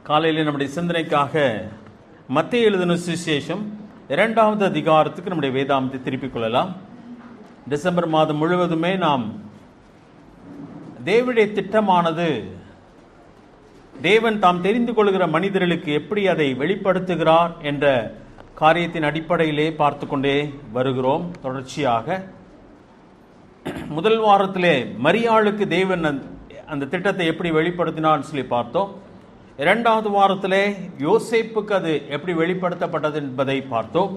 காலையில் நம்முடைய சிந்தனைக்காக மத்தேயு எழுதின சுவிசேஷம் 2வது அதிகாரத்துக்கு நம்முடைய வேதாந்தத்தை திருப்பிக் கொள்ளலாம். டிசம்பர் மாதம் முழுவதுமே நாம் தேவனுடைய திட்டமானது தேவன் தாம் தெரிந்து கொள்கிற மனிதர்களுக்கு எப்படி அதை வெளிப்படுத்துகிறார் என்ற காரியத்தின் அடிப்படையிலே பார்த்து கொண்டே வருகிறோம். தொடர்ச்சியாக முதல் வாரத்திலே மரியாளுக்கு தேவன் அந்த திட்டத்தை எப்படி வெளிப்படுத்தினான்னு சொல்லி பார்த்தோம். 2வது வாரத்திலே யோசேப்புக்கு அது எப்படி வெளிப்படுத்தப்பட்டது என்பதை பார்த்தோம்.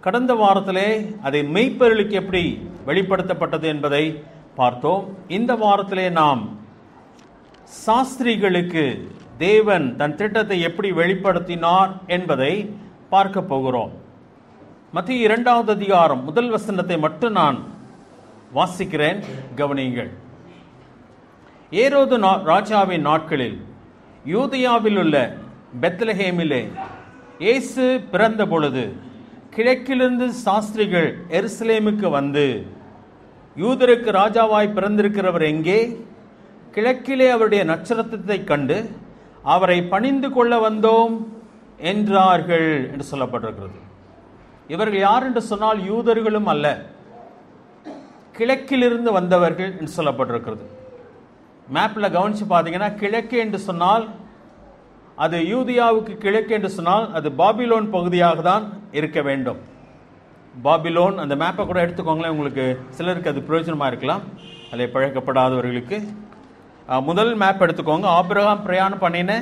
கடந்த வாரத்திலே அதை மெய்ப்பொருளுக்கு எப்படி வெளிப்படுத்தப்பட்டது என்பதை பார்த்தோம். இந்த வாரத்திலே நாம் சாஸ்திரிகளுக்கு தேவன் தன் திட்டத்தை எப்படி வெளிப்படுத்தினார் என்பதை பார்க்க போகிறோம். மத்தேயு 2வது அதிகாரம் முதல் வசனத்தை மட்டும் நான் வாசிக்கிறேன், கவனியுங்கள். ஏரோது ராஜாவின் நாட்களில் யூதேயாவில் உள்ள பெத்லஹேமிலே இயேசு பிறந்த பொழுது கிழக்கிலிருந்து சாஸ்திரிகள் எருசலேமுக்கு வந்து, யூதருக்கு ராஜாவாய் பிறந்திருக்கிறவர் எங்கே? கிழக்கிலே அவருடைய நட்சத்திரத்தை கண்டு அவரை பணிந்து கொள்ள வந்தோம் என்றார்கள் என்று சொல்லப்பட்டிருக்கிறது. இவர்கள் யார் என்று சொன்னால் யூதர்களும் அல்ல, கிழக்கிலிருந்து வந்தவர்கள் என்று சொல்லப்பட்டிருக்கிறது. மேப்பில் கவனித்து பார்த்தீங்கன்னா கிழக்கு என்று சொன்னால் அது யூதியாவுக்கு கிழக்கு என்று சொன்னால் அது பாபிலோன் பகுதியாக தான் இருக்க வேண்டும். பாபிலோன் அந்த மேப்பை கூட எடுத்துக்கோங்களேன், உங்களுக்கு சிலருக்கு அது பிரயோஜனமாக இருக்கலாம், அதை பழக்கப்படாதவர்களுக்கு. முதல் மேப் எடுத்துக்கோங்க, ஆபிரகாம் பிரயாணம் பண்ணின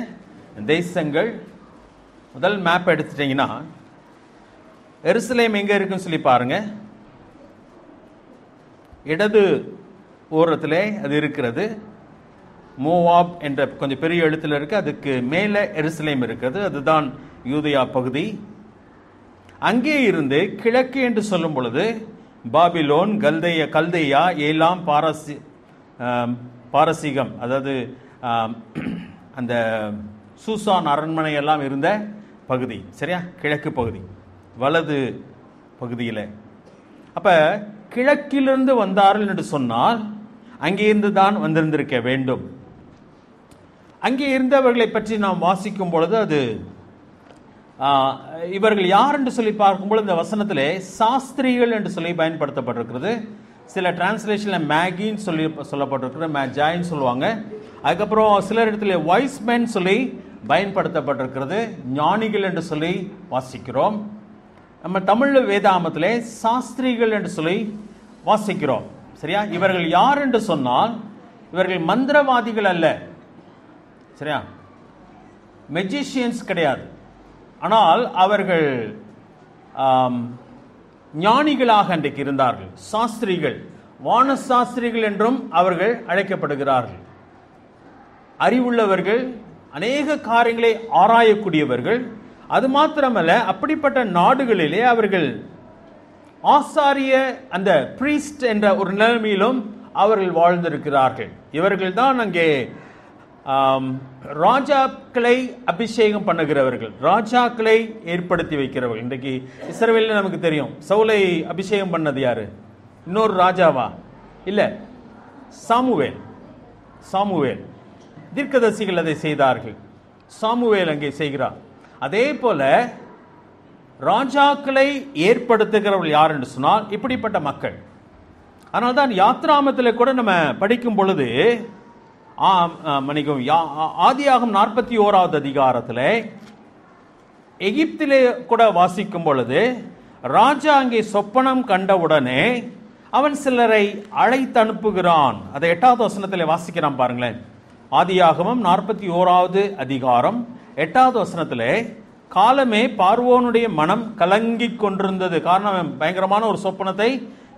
தேசங்கள். முதல் மேப் எடுத்துட்டிங்கன்னா எருசலேம் எங்கே இருக்குன்னு சொல்லி பாருங்க. இடது ஓரத்திலே அது இருக்கிறது. மோவாப் என்ற கொஞ்சம் பெரிய எழுத்தில் இருக்கு, அதுக்கு மேலே எருசலேம் இருக்கிறது, அதுதான் யூதேயா பகுதி. அங்கே இருந்து கிழக்கு என்று சொல்லும் பொழுது பாபிலோன், கல்தேயா, ஏலாம், பாரசீகம், அதாவது அந்த சூசான் அரண்மனை எல்லாம் இருந்த பகுதி, சரியா? கிழக்கு பகுதி, வலது பகுதியில். அப்ப கிழக்கிலிருந்து வந்தார்கள் என்று சொன்னால் அங்கிருந்து தான் வந்திருந்திருக்க வேண்டும். அங்கே இருந்தவர்களை பற்றி நாம் வாசிக்கும் பொழுது அது இவர்கள் யார் என்று சொல்லி பார்க்கும்போது இந்த வசனத்திலே சாஸ்திரிகள் என்று சொல்லி பயன்படுத்தப்பட்டிருக்கிறது. சில டிரான்ஸ்லேஷன்ல மேகின்னு சொல்லி சொல்லப்பட்டிருக்கிறது, மேஜாயின்னு சொல்லுவாங்க. அதுக்கப்புறம் சிலர் இடத்துல வைஸ்மென் சொல்லி பயன்படுத்தப்பட்டிருக்கிறது, ஞானிகள் என்று சொல்லி வாசிக்கிறோம். நம்ம தமிழ் வேதாமத்திலே சாஸ்திரிகள் என்று சொல்லி வாசிக்கிறோம், சரியா? இவர்கள் யார் என்று சொன்னால் இவர்கள் மந்திரவாதிகள் அல்ல, சரியா? மெஜிஷியன்ஸ் கிடையாது. ஆனால் அவர்கள் ஞானிகளாக அன்றைக்கு இருந்தார்கள். சாஸ்திரிகள், வான சாஸ்திரிகள் என்றும் அவர்கள் அழைக்கப்படுகிறார்கள். அறிவுள்ளவர்கள், அநேக காரியங்களை ஆராயக்கூடியவர்கள். அது மாத்திரமல்ல, அப்படிப்பட்ட நாடுகளிலே அவர்கள் ஆசாரிய அந்த பிரீஸ்ட் என்ற ஒரு நிலைமையிலும் அவர்கள் வாழ்ந்திருக்கிறார்கள். இவர்கள் தான் அங்கே ராஜாக்களை அபிஷேகம் பண்ணுகிறவர்கள், ராஜாக்களை ஏற்படுத்தி வைக்கிறவர்கள். இன்றைக்கு இஸ்ரவேலில் நமக்கு தெரியும், சவுலை அபிஷேகம் பண்ணது யாரு? இன்னொரு ராஜாவா? இல்ல, சாமுவேல். தீர்க்கதரிசிகள் அதை செய்தார்கள், சாமுவேல் அங்கே செய்கிறார். அதே போல ராஜாக்களை ஏற்படுத்துகிறவர்கள் யார் என்று சொன்னால் இப்படிப்பட்ட மக்கள். அதனால்தான் யாத்ராமத்தில் கூட நம்ம படிக்கும் பொழுது ஆதியாகமம் 41வது அதிகாரத்தில் எகிப்திலே கூட வாசிக்கும் பொழுது ராஜா அங்கே சொப்பனம் கண்டவுடனே அவன் சிலரை அழைத்து அனுப்புகிறான். அதை 8வது வசனத்தில் வாசிக்கிறான் பாருங்களேன். ஆதியாகமம் 41வது அதிகாரம் 8வது வசனத்திலே, காலமே பார்வோனுடைய மனம் கலங்கி கொண்டிருந்தது. காரணம், அவன் பயங்கரமான ஒரு சொப்பனத்தை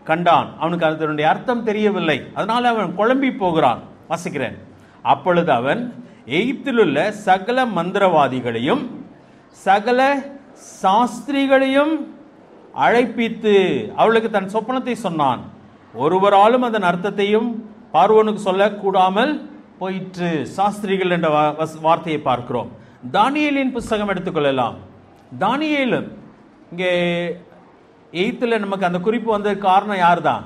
கண்டான், அவனுக்கு அதனுடைய அர்த்தம் தெரியவில்லை, அதனால அவன் குழம்பி போகிறான். வாசிக்கிறேன். அப்பொழுது அவன் எகிப்தில் உள்ள சகல மந்திரவாதிகளையும் சகல சாஸ்திரிகளையும் அழைப்பித்து அவளுக்கு தன் சொப்பனத்தை சொன்னான். ஒருவராலும் அதன் அர்த்தத்தையும் பார்வோனுக்கு சொல்ல கூடாமல் போயிற்று. சாஸ்திரிகள் என்ற வார்த்தையை பார்க்கிறோம். தானியேலின் புஸ்தகம் எடுத்துக்கொள்ளலாம். தானியேலும் இங்கே எகிப்தில் நமக்கு அந்த குறிப்பு வந்ததுக்கு காரணம் யார் தான்?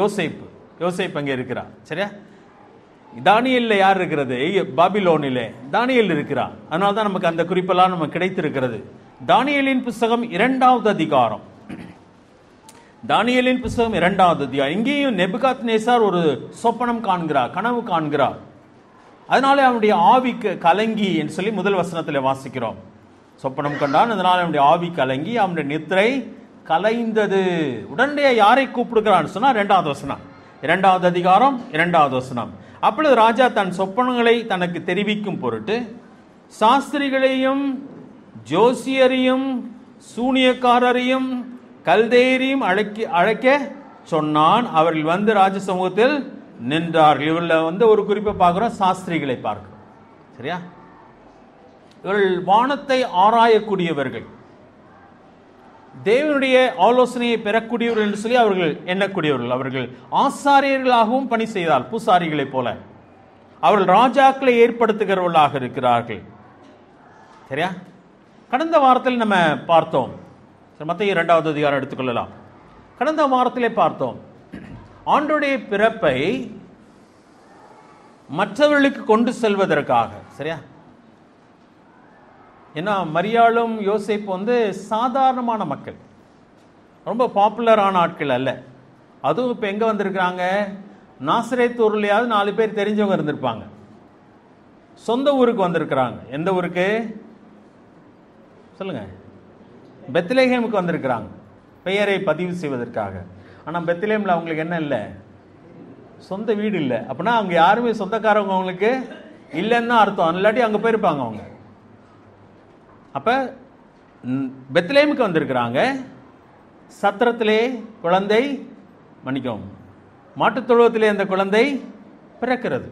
யோசேப்பு அங்கே இருக்கிறார், சரியா? தானியேல்ல யார் இருக்கிறது? பாபிலோனிலே தானியேல் இருக்கிறார். அதனால தான் நமக்கு அந்த குறிப்பெல்லாம் நமக்கு கிடைத்திருக்கிறது. தானியேலின் புஸ்தகம் 2வது அதிகாரம். தானியேலின் புஸ்தகம் 2வது அதிகாரம். இங்கேயும் நேபுகாத்நேசார் ஒரு சொப்பனம் காண்கிறார், கனவு காண்கிறார். அதனால அவனுடைய ஆவிக்கு கலங்கி என்று சொல்லி முதல் வசனத்தில் வாசிக்கிறோம். சொப்பனம் கண்டான், அதனால அவனுடைய ஆவி கலங்கி அவனுடைய நித்திரை கலைந்தது. உடனே யாரை கூப்பிடுகிறான்னு சொன்னா 2வது வசனம், 2வது அதிகாரம் 2வது வசனம். அப்பொழுது ராஜா தன் சொப்பனங்களை தனக்கு தெரிவிக்கும் பொருட்டு சாஸ்திரிகளையும் ஜோசியரையும் சூனியக்காரரையும் கல்தேயரையும் அழைக்க சொன்னான். அவர்கள் வந்து ராஜ சமூகத்தில் நின்றார்கள். இவர்கள் ஒரு குறிப்பை பார்க்கிறோம், சாஸ்திரிகளை பார்க்கிறோம். சரியா? இவர்கள் வானத்தை ஆராயக்கூடியவர்கள், தேவனுடைய ஆலோசனையை பெறக்கூடியவர்கள் என்று சொல்லி அவர்கள் எண்ணக்கூடியவர்கள். அவர்கள் ஆசாரியர்களாகவும் பணி செய்தால் பூசாரிகளைப் போல. அவர்கள் ராஜாக்களை ஏற்படுத்துகிறவர்களாக இருக்கிறார்கள். சரியா? கடந்த வாரத்தில் நம்ம பார்த்தோம், மத்தேயு 2வது அதிகாரம் எடுத்துக்கொள்ளலாம். கடந்த வாரத்திலே பார்த்தோம், ஆண்டவருடைய பிறப்பை மற்றவர்களுக்கு கொண்டு செல்வதற்காக. சரியா? ஏன்னா மரியாளும் யோசேப்பு சாதாரணமான மக்கள், ரொம்ப பாப்புலரான ஆட்கள் அல்ல. அதுவும் இப்போ எங்கே வந்திருக்கிறாங்க? நாசரேத் ஊர்லையாவது 4 பேர் தெரிஞ்சவங்க இருந்திருப்பாங்க. சொந்த ஊருக்கு வந்திருக்கிறாங்க. எந்த ஊருக்கு சொல்லுங்க? பெத்லெஹேமுக்கு வந்திருக்கிறாங்க, பெயரை பதிவு செய்வதற்காக. ஆனால் பெத்லெஹேமில் அவங்களுக்கு என்ன இல்லை? சொந்த வீடு இல்லை. அப்படின்னா அவங்க யாருமே சொந்தக்காரவங்க அவங்களுக்கு இல்லைன்னு தான் அர்த்தம். இல்லாட்டி அங்கே போயிருப்பாங்க அவங்க. அப்போ பெத்லெஹேமுக்கு வந்திருக்கிறாங்க. சத்திரத்திலே குழந்தை, மன்னிக்கும், மாட்டுத் தொழுவத்திலே அந்த குழந்தை பிறக்கிறது.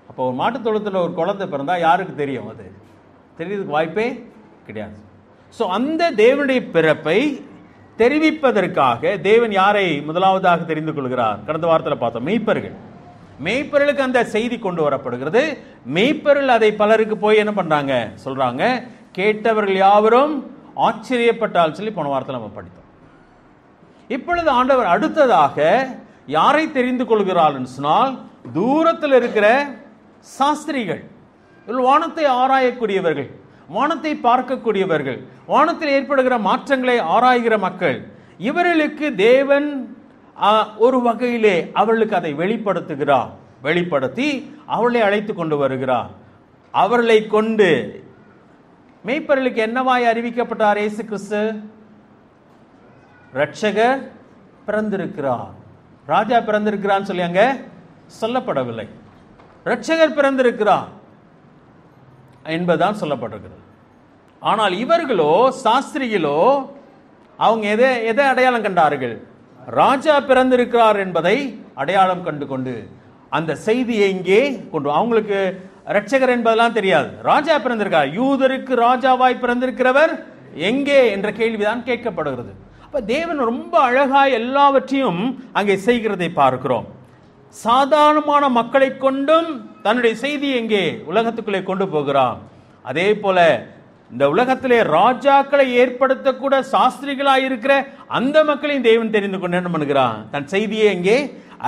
அப்போ ஒரு மாட்டுத் தொழுவத்தில் ஒரு குழந்தை பிறந்தா யாருக்கு தெரியும்? அது தெரியறதுக்கு வாய்ப்பே கிடையாது. ஸோ அந்த தேவனுடைய பிறப்பை தெரிவிப்பதற்காக தேவன் யாரை முதலாவதாக தெரிந்து கொள்கிறார்? கடந்த வாரத்தில் பார்த்தோம், மெய்ப்பர்கள். மெய்ப்பர்களுக்கு அந்த செய்தி கொண்டு வரப்படுகிறது. மெய்ப்பர்கள் அதை பலருக்கு போய் என்ன பண்றாங்க? சொல்றாங்க. கேட்டவர்கள் யாவரும் ஆச்சரியப்பட்டால் சொல்லி போன வாரத்தில் நம்ம படித்தோம். இப்பொழுது ஆண்டவர் அடுத்ததாக யாரை தெரிந்து கொள்கிறார் சொன்னால், தூரத்தில் இருக்கிற சாஸ்திரிகள். வானத்தை ஆராயக்கூடியவர்கள், வானத்தை பார்க்கக்கூடியவர்கள், வானத்தில் ஏற்படுகிற மாற்றங்களை ஆராய்கிற மக்கள். இவர்களுக்கு தேவன் ஒரு வகையிலே அவர்களுக்கு அதை வெளிப்படுத்துகிறார். வெளிப்படுத்தி அவர்களை அழைத்து கொண்டு வருகிறார். அவர்களை கொண்டு மெய்ப்பர்களுக்கு என்னவாய் அறிவிக்கப்பட்டார்? இயேசு கிறிஸ்து ரட்சகர் பிறந்திருக்கிறார். ராஜா பிறந்திருக்கிறான்னு சொல்லி அங்க சொல்லப்படவில்லை. ரட்சகர் பிறந்திருக்கிறார் என்பதுதான் சொல்லப்பட்டிருக்கிறது. ஆனால் இவர்களோ, சாஸ்திரிகளோ, அவங்க எதை அடையாளம் கண்டார்கள்? ராஜா பிறந்திருக்கிறார் என்பதை அடையாளம் கண்டு கொண்டு அந்த செய்தியை இங்கே கொண்டு, அவங்களுக்கு ரட்சகர் என்பதெல்லாம் தெரியாது. ராஜா பிறந்திருக்கிறார், யூதருக்கு ராஜாவாய் பிறந்திருக்கிறவர் எங்கே என்ற கேள்விதான் கேட்கப்படுகிறது. அப்ப தேவன் ரொம்ப அழகாய் எல்லாவற்றையும் அங்கே செய்கிறதை பார்க்கிறோம். சாதாரணமான மக்களை கொண்டும் தன்னுடைய செய்தியை எங்கே உலகத்துக்குள்ளே கொண்டு போகிறார். அதே போல இந்த உலகத்திலே ராஜாக்களை ஏற்படுத்தக்கூட சாஸ்திரிகளாய் இருக்கிற அந்த மக்களையும் தேவன் தெரிந்து கொண்டு என்ன பண்ணுகிறார்? தன் செய்தியை எங்கே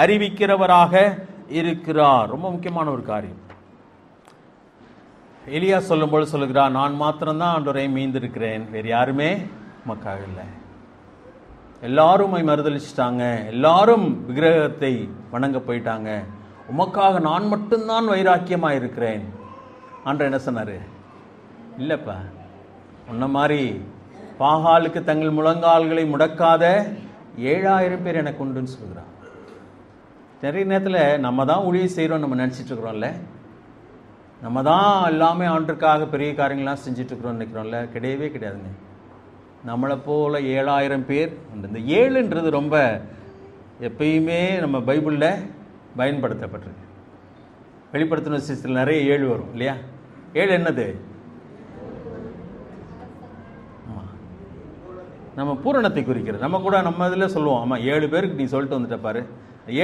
அறிவிக்கிறவராக இருக்கிறார். ரொம்ப முக்கியமான ஒரு காரியம். எலியா சொல்லும்போது சொல்லுகிறார், நான் மாத்திரம்தான் ஆண்டவரை மீந்திருக்கிறேன், வேறு யாருமே உமக்காக இல்லை. எல்லாரும் மறுதளிச்சிட்டாங்க, எல்லாரும் விக்கிரகத்தை வணங்க போயிட்டாங்க, உமக்காக நான் மட்டும்தான் வைராக்கியமாக இருக்கிறேன். ஆண்டவர் என்ன சொன்னார்? இல்லைப்பா, உன்ன மாதிரி பாகாலுக்கு தங்கள் முழங்கால்களை முடக்காத 7000 பேர் எனக்கு உண்டுன்னு சொல்கிறான். நிறைய நேரத்தில் நம்ம தான் ஊழியம் செய்கிறோம் நம்ம நினச்சிட்டு இருக்கிறோம்ல, நம்ம தான் எல்லாமே ஆண்டுக்காக பெரிய காரியங்கள்லாம் செஞ்சுட்டு இருக்கிறோம் நினைக்கிறோம்ல. கிடையவே கிடையாதுங்க. நம்மளை போல 7000 பேர் உண்டு. இந்த 7ன்றது ரொம்ப எப்பயுமே நம்ம பைபிளில் பயன்படுத்தப்பட்டிருக்கு. வெளிப்படுத்தின விசேஷத்தில் நிறைய 7 வரும் இல்லையா? 7 என்னது? நம்ம பூரணத்தை குறிக்கிறது. நம்ம கூட நம்ம இதில் சொல்லுவோம், ஆமாம் 7 பேருக்கு நீ சொல்லிட்டு வந்துட்ட பாரு.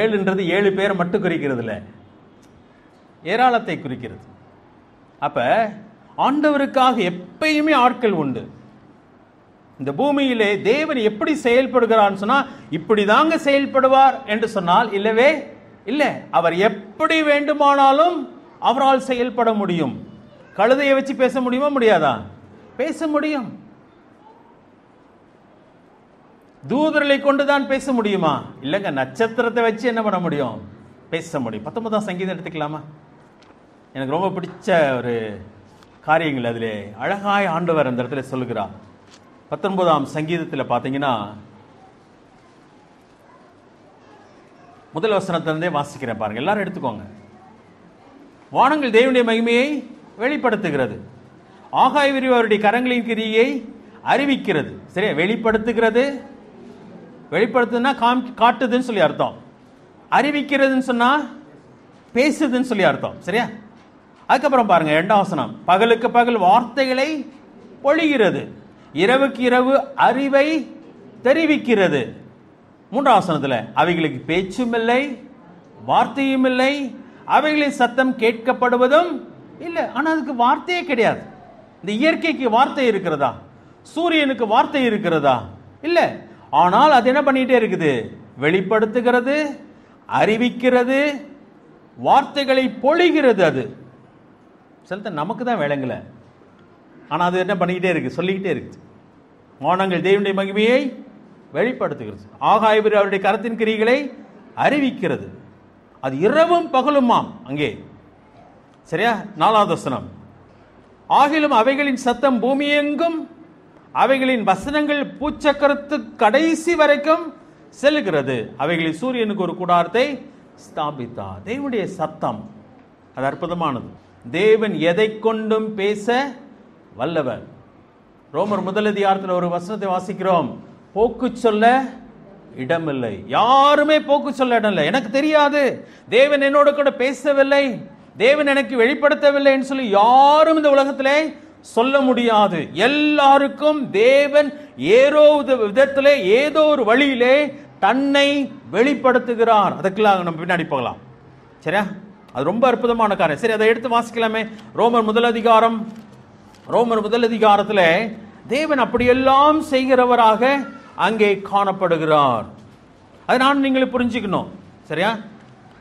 7ன்றது 7 பேரை மட்டும் குறிக்கிறது இல்லை, ஏராளத்தை குறிக்கிறது. அப்ப ஆண்டவருக்காக எப்பயுமே ஆட்கள் உண்டு. இந்த பூமியிலே தேவன் எப்படி செயல்படுகிறான்னு சொன்னா இப்படி தாங்க செயல்படுவார் என்று சொன்னால் இல்லவே இல்ல, அவர் எப்படி வேண்டுமானாலும் அவரால் செயல்பட முடியும். கழுதையை வச்சு பேச முடியுமா முடியாதா? பேச முடியும். தூதர்களை கொண்டுதான் பேச முடியுமா? இல்லங்க, நட்சத்திரத்தை வச்சு என்ன பண்ண முடியும்? பேச முடியும். 19ஆம் சங்கீதம் எடுத்துக்கலாமா? எனக்கு ரொம்ப பிடிச்ச ஒரு காரியங்கள் அதிலே அழகாய் ஆண்டவர் அந்த இடத்துல சொல்லுகிறார். 19ஆம் சங்கீதத்தில் பார்த்தீங்கன்னா முதல் வசனத்திலிருந்தே வாசிக்கிறேன் பாருங்க, எல்லாரும் எடுத்துக்கோங்க. வானங்கள் தேவனுடைய மகிமையை வெளிப்படுத்துகிறது, ஆகாய விரிவு அவருடைய கரங்களின் கிரியை அறிவிக்கிறது. சரியா? வெளிப்படுத்துகிறது, வெளிப்படுத்துனா காட்டுதுன்னு சொல்லி அர்த்தம். அறிவிக்கிறதுன்னு சொன்னா பேசுதுன்னு சொல்லி அர்த்தம். சரியா? அதுக்கப்புறம் பாருங்க 2ஆம் வசனம், பகலுக்கு பகல் வார்த்தைகளை பொழிகிறது, இரவுக்கு இரவு அறிவை தெரிவிக்கிறது. 3ஆம் வசனத்தில் அவைகளுக்கு பேச்சும் இல்லை, வார்த்தையும் இல்லை, அவைகளின் சத்தம் கேட்கப்படுவதும் இல்லை. ஆனா அதுக்கு வார்த்தையே கிடையாது. இந்த இயற்கைக்கு வார்த்தை இருக்கிறதா? சூரியனுக்கு வார்த்தை இருக்கிறதா? இல்ல. ஆனால் அது என்ன பண்ணிட்டே இருக்குது? வெளிப்படுத்துகிறது, அறிவிக்கிறது, வார்த்தைகளை பொழிகிறது. அது சில நமக்கு தான் விளங்கல, ஆனா அது என்ன பண்ணிக்கிட்டே இருக்கு? சொல்லிக்கிட்டே இருக்குது. வானங்கள் தேவனுடைய மகிமையை வெளிப்படுத்துகிறது, ஆகாய விரிவு அவருடைய கரத்தின் கிரிகளை அறிவிக்கிறது. அது இரவும் பகலுமாம் அங்கே. சரியா? 4ஆவது வசனம், ஆகிலும் அவைகளின் சத்தம் பூமி எங்கும், அவைகளின் வசனங்கள் பூச்சக்கரத்து கடைசி வரைக்கும் செல்கிறது, அவைகளில் சூரியனுக்கு ஒரு கூடாரத்தை ஸ்தாபித்தார். தேவனுடைய சத்தம் அது அற்புதமானது. தேவன் எதை கொண்டும் பேச வல்லவர். ரோமர் 1 அதிகாரத்தில் ஒரு வசனத்தை வாசிக்கிறோம், போக்கு சொல்ல இடமில்லை. யாருமே போக்கு சொல்ல இடம் இல்லை. எனக்கு தெரியாது, தேவன் என்னோட கூட பேசவில்லை, தேவன் எனக்கு வெளிப்படுத்தவில்லை என்று சொல்லி யாரும் இந்த உலகத்திலே சொல்ல முடியாது. எல்லாருக்கும் தேவன் ஏதோ விதத்திலே ஏதோ ஒரு வழியிலே தன்னை வெளிப்படுத்துகிறார். அதுக்கெல்லாம் நம்ம பின்னாடி போகலாம். சரியா? அது ரொம்ப அற்புதமான காரியம். சரி, அதை எடுத்து வாசிக்கலாமே. ரோமர் 1 அதிகாரத்தில் தேவன் அப்படியெல்லாம் செய்கிறவராக அங்கே காணப்படுகிறார். அதை நான் நீங்களே புரிஞ்சுக்கணும். சரியா?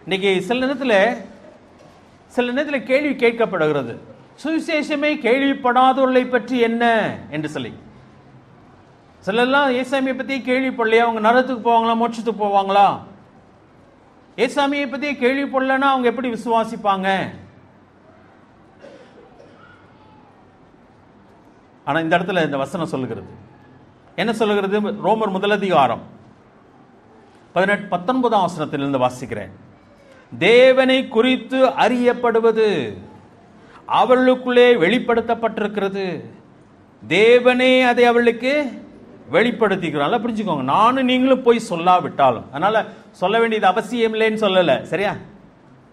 இன்னைக்கு சில நேரத்தில் கேள்வி கேட்கப்படுகிறது, சுவிசேஷமே கேள்விப்படாதவர்களை பற்றி என்ன என்று சொல்லி. சிலெல்லாம் ஏசாமியை பற்றி கேள்விப்படலையா, அவங்க நரகத்துக்கு போவாங்களா, மோட்சத்துக்கு போவாங்களா? ஏசாமியை பற்றி கேள்விப்படலைன்னா அவங்க எப்படி விசுவாசிப்பாங்க? ஆனா இந்த இடத்துல இந்த வசனம் சொல்லுகிறது, என்ன சொல்லுகிறது? ரோமர் 1 அதிகாரம் 19ஆம் வசனத்திலிருந்து வாசிக்கிறேன். தேவனை குறித்து அறியப்படுவது அவர்களுக்குள்ளே வெளிப்படுத்தப்பட்டிருக்கிறது, தேவனே அதை அவளுக்கு வெளிப்படுத்திக்கிறாங்க. புரிஞ்சுக்கோங்க, நானும் நீங்களும் போய் சொல்லாவிட்டாலும், அதனால சொல்ல வேண்டியது அவசியம் இல்லைன்னு சொல்லல. சரியா?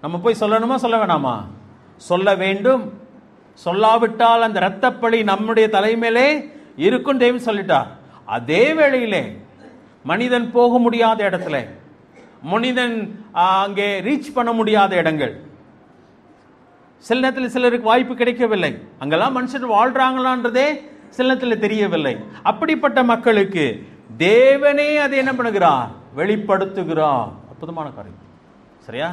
நம்ம போய் சொல்லணுமா சொல்ல வேணாமா? சொல்ல வேண்டும். சொல்லாவிட்டால் அந்த இரத்தப்பழி நம்முடைய தலைமையிலே இருக்கும் தேவன் சொல்லிட்டார். அதே வேளையிலே மனிதன் போக முடியாத இடத்துல, மனிதன் அங்கே ரீச் பண்ண முடியாத இடங்கள், சில நேரத்தில் சிலருக்கு வாய்ப்பு கிடைக்கவில்லை, அங்கெல்லாம் மனுஷன் வாழ்றாங்களான்றதே சில நேரத்தில் தெரியவில்லை. அப்படிப்பட்ட மக்களுக்கு தேவனே அதை என்ன பண்ணுகிறார்? வெளிப்படுத்துகிறார். அற்புதமான காரியம். சரியா?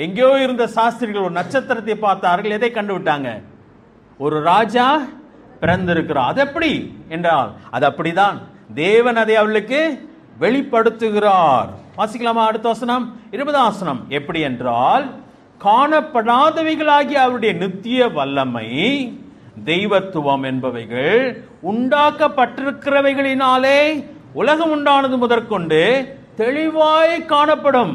எங்கேயோ இருந்த சாஸ்திரிகள் ஒரு நட்சத்திரத்தை பார்த்தார்கள். எதை கண்டு விட்டாங்க? ஒரு ராஜா பிறந்திருக்கிறார். அது எப்படி என்றால் அது அப்படிதான், தேவன் அதை அவளுக்கு வெளிப்படுத்துகிறார். வாசிக்கலாமா? அடுத்த வசனம் 20ஆம் வசனம். எப்படி என்றால், காணப்படாதவைகளாகிய அவருடைய நித்திய வல்லமை, தெய்வத்துவம் என்பவைகள் உண்டாக்கப்பட்டிருக்கிறவைகளினாலே உலகம் உண்டானது முதற்கொண்டு தெளிவாய் காணப்படும்.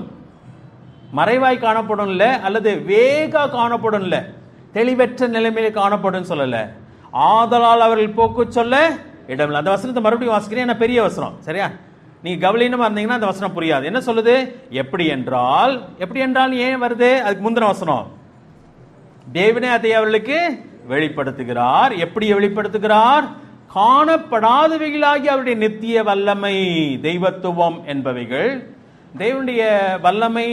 மறைவாய் காணப்படும் இல்ல, அல்லது வேக காணப்படும் இல்ல, தெளிவற்ற நிலைமையில காணப்படும் சொல்லல. ஆதலால் அவர்கள் போக்கு சொல்ல இடமில்லை. அந்த வசனத்தை மறுபடியும் வாசிக்கிறேன், என்ன பெரிய வசனம். சரியா? நீங்க கவலையினமா இருந்தீங்கன்னா அந்த வசனம் புரியாது. என்ன சொல்லுது? எப்படி என்றால், எப்படி என்றால் ஏன் வருது? அதுக்கு முந்தின வசனம், தேவனே அதை அவர்களுக்கு வெளிப்படுத்துகிறார். எப்படி வெளிப்படுத்துகிறார்? காணப்படாதவைகளாகி அவருடைய நித்திய வல்லமை, தெய்வத்துவம் என்பவைகள். தேவனுடைய வல்லமை,